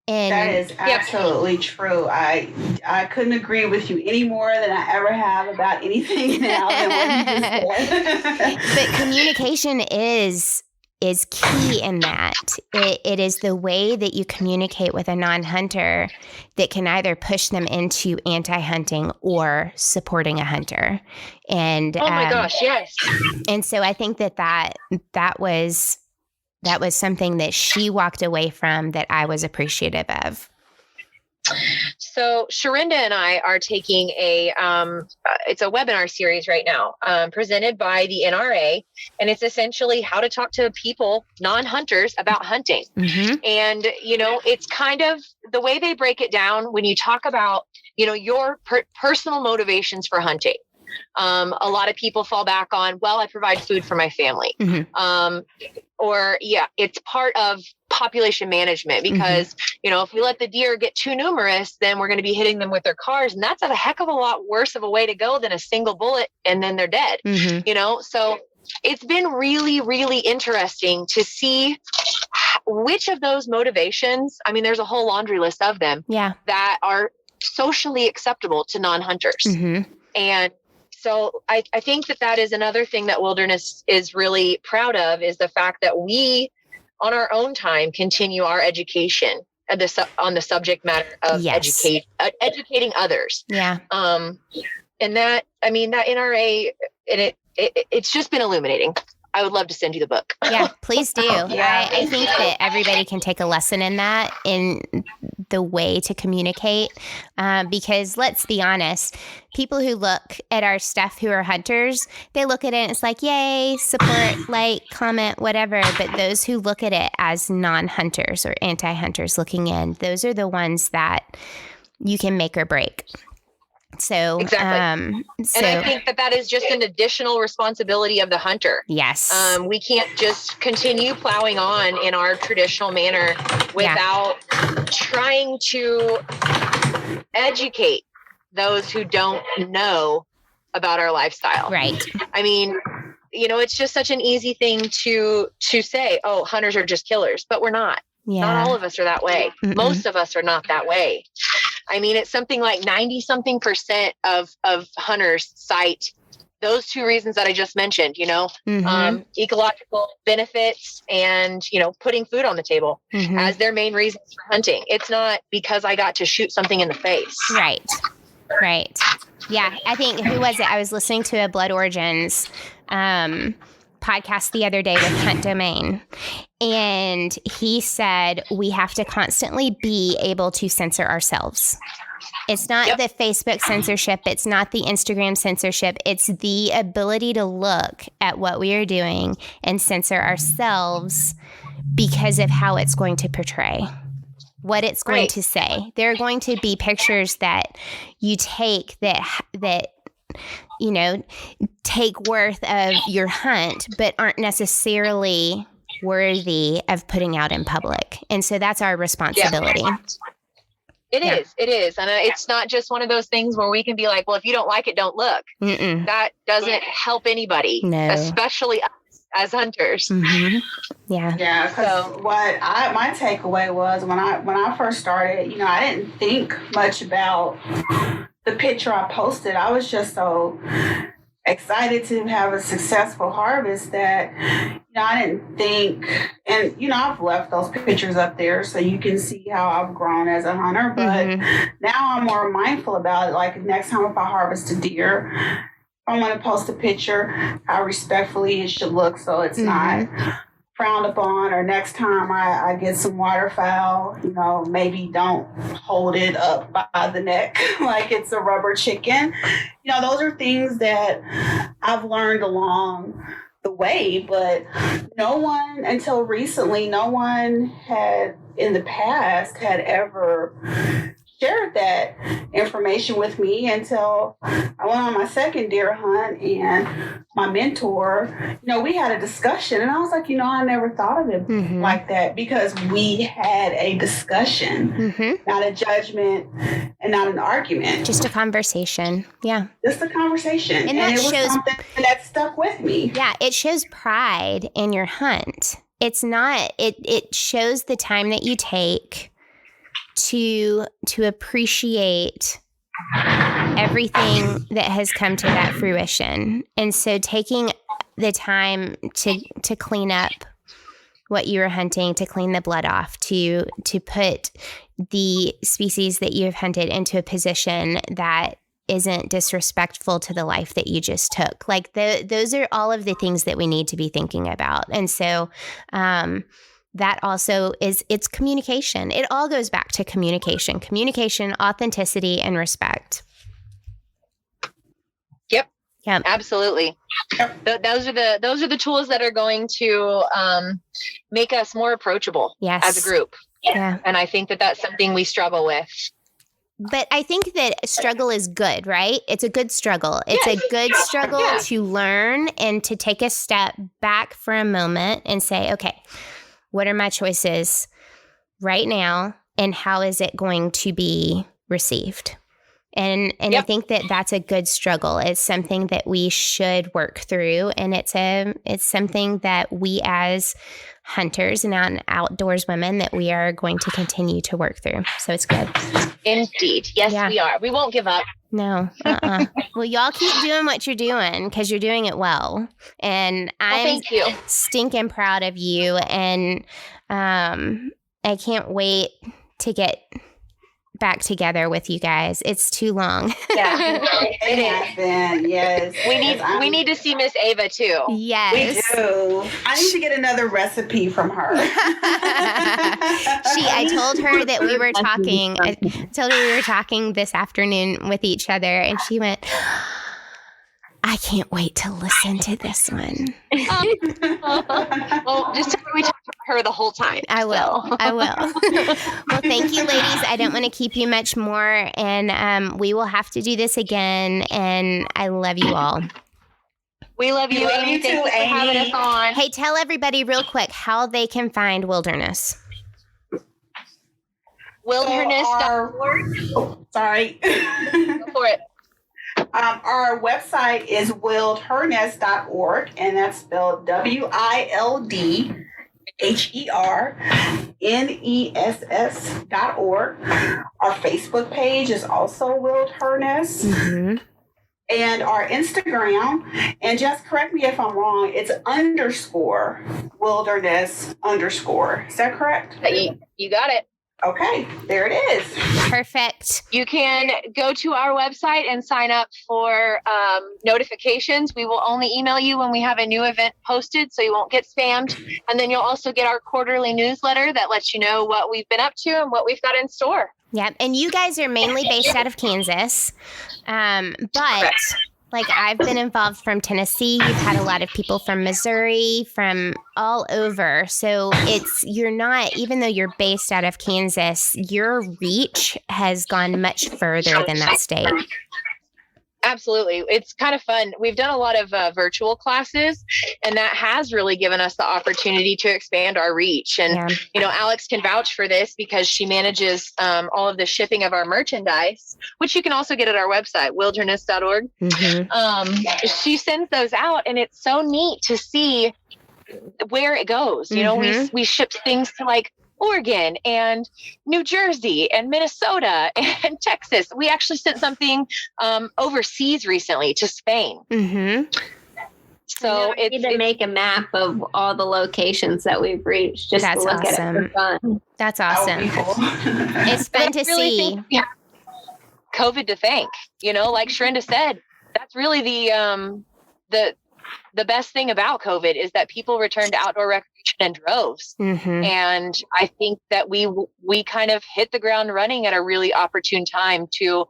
And that is absolutely true. I couldn't agree with you any more than I ever have about anything now than what you just said. But communication is key in that. It is the way that you communicate with a non-hunter that can either push them into anti-hunting or supporting a hunter. And oh my gosh, yes. And so I think that was something that she walked away from that I was appreciative of. So Sharinda and I are taking it's a webinar series right now, presented by the NRA. And it's essentially how to talk to people, non-hunters, about hunting. Mm-hmm. And, it's kind of the way they break it down when you talk about, your personal motivations for hunting. A lot of people fall back on, well, I provide food for my family. Mm-hmm. It's part of population management because, if we let the deer get too numerous, then we're going to be hitting them with their cars. And that's a heck of a lot worse of a way to go than a single bullet and then they're dead, So it's been really, really interesting to see which of those motivations, there's a whole laundry list of them that are socially acceptable to non-hunters. Mm-hmm. And so I think that is another thing that Wilderness is really proud of, is the fact that we, on our own time, continue our education on the subject matter of educating others. Yeah. And that NRA, and it's just been illuminating. I would love to send you the book. Yeah, please do. I think that everybody can take a lesson in that, in the way to communicate. Because let's be honest, people who look at our stuff who are hunters, they look at it and it's like, yay, support, like, comment, whatever. But those who look at it as non-hunters or anti-hunters looking in, those are the ones that you can make or break. So exactly. And I think that is just an additional responsibility of the hunter. Yes. We can't just continue plowing on in our traditional manner without trying to educate those who don't know about our lifestyle. Right. It's just such an easy thing to say, oh, hunters are just killers, but we're not. Yeah. Not all of us are that way. Mm-mm. Most of us are not that way. It's something like 90-something% of hunters cite those two reasons that I just mentioned, ecological benefits and, putting food on the table as their main reasons for hunting. It's not because I got to shoot something in the face. Right. Right. Yeah. I think, who was it? I was listening to a Blood Origins podcast the other day with Hunt Domain. And he said, we have to constantly be able to censor ourselves. It's not the Facebook censorship. It's not the Instagram censorship. It's the ability to look at what we are doing and censor ourselves because of how it's going to portray, what it's going to say. There are going to be pictures that you take that take worth of your hunt, but aren't necessarily worthy of putting out in public. And so that's our responsibility. Yeah. It is. And it's not just one of those things where we can be like, well, if you don't like it, don't look. Mm-mm. That doesn't help anybody, especially us as hunters. Mm-hmm. Yeah. Yeah. So my takeaway was when I first started, I didn't think much about the picture I posted, I was just so excited to have a successful harvest that, I didn't think, and, I've left those pictures up there so you can see how I've grown as a hunter, but now I'm more mindful about it. Like next time if I harvest a deer, I want to post a picture, how respectfully it should look so it's not frowned upon, or next time I get some waterfowl, maybe don't hold it up by the neck like it's a rubber chicken. Those are things that I've learned along the way, but no one until recently, no one had in the past had ever shared that information with me until I went on my second deer hunt, and my mentor, we had a discussion, and I was like, I never thought of it like that, because we had a discussion, not a judgment and not an argument. Just a conversation. Yeah. Just a conversation. And it was something that stuck with me. Yeah. It shows pride in your hunt. It's not, it shows the time that you take to appreciate everything that has come to that fruition. And so taking the time to clean up what you were hunting, to clean the blood off, to put the species that you've hunted into a position that isn't disrespectful to the life that you just took. Like those are all of the things that we need to be thinking about. And so, that also it's communication. It all goes back to communication, authenticity, and respect. Yep. Yeah. Absolutely. Those are the tools that are going to make us more approachable as a group. Yeah. And I think that that's something we struggle with. But I think that struggle is good, right? It's a good struggle. It's a good struggle to learn and to take a step back for a moment and say, okay, what are my choices right now, and how is it going to be received? And I think that that's a good struggle. It's something that we should work through, and it's something that we as hunters and outdoors women that we are going to continue to work through. So it's good. Indeed. Yes, we are. We won't give up. No. Well, y'all keep doing what you're doing, because you're doing it well. And I'm stinking proud of you. And I can't wait to get back together with you guys. It's too long. Yeah, it has been. Yes, we need to see Miss Ava too. Yes, we do. I need to get another recipe from her. I told her that we were talking. I told her we were talking this afternoon with each other, and she went, I can't wait to listen to this one. Well, just tell her we talked to her the whole time. I will. Well, thank you, ladies. I don't want to keep you much more, and we will have to do this again, and I love you all. We love you, Amy. Thank you for having us on. Hey, tell everybody real quick how they can find wildHERness. wildHERness.org. Sorry. Go for it. Our website is wildHERness.org, and that's spelled WILDHERNESS.org. Our Facebook page is also wildHERness. And our Instagram, and just correct me if I'm wrong, it's _wildHERness_. Is that correct? You got it. Okay, there it is. Perfect. You can go to our website and sign up for notifications. We will only email you when we have a new event posted, so you won't get spammed. And then you'll also get our quarterly newsletter that lets you know what we've been up to and what we've got in store. Yeah, and you guys are mainly based out of Kansas, but like I've been involved from Tennessee. You've had a lot of people from Missouri, from all over. So you're not, even though you're based out of Kansas, your reach has gone much further than that state. Absolutely. It's kind of fun. We've done a lot of virtual classes, and that has really given us the opportunity to expand our reach. And, Alex can vouch for this because she manages all of the shipping of our merchandise, which you can also get at our website, wildHERness.org. She sends those out, and it's so neat to see where it goes. We ship things to like Oregon and New Jersey and Minnesota and Texas. We actually sent something overseas recently to Spain. Mm-hmm. So we need to make a map of all the locations that we've reached just to look at it for fun. That's awesome. Cool. It's fun to see. COVID to thank, like Shrinda said, that's really the best thing about COVID is that people returned to outdoor recreation in droves. Mm-hmm. And I think that we kind of hit the ground running at a really opportune time to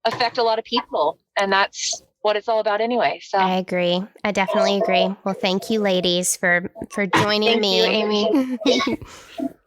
affect a lot of people. And that's what it's all about anyway. So I agree. I definitely agree. Well, thank you ladies for joining me. Thank you, Amy.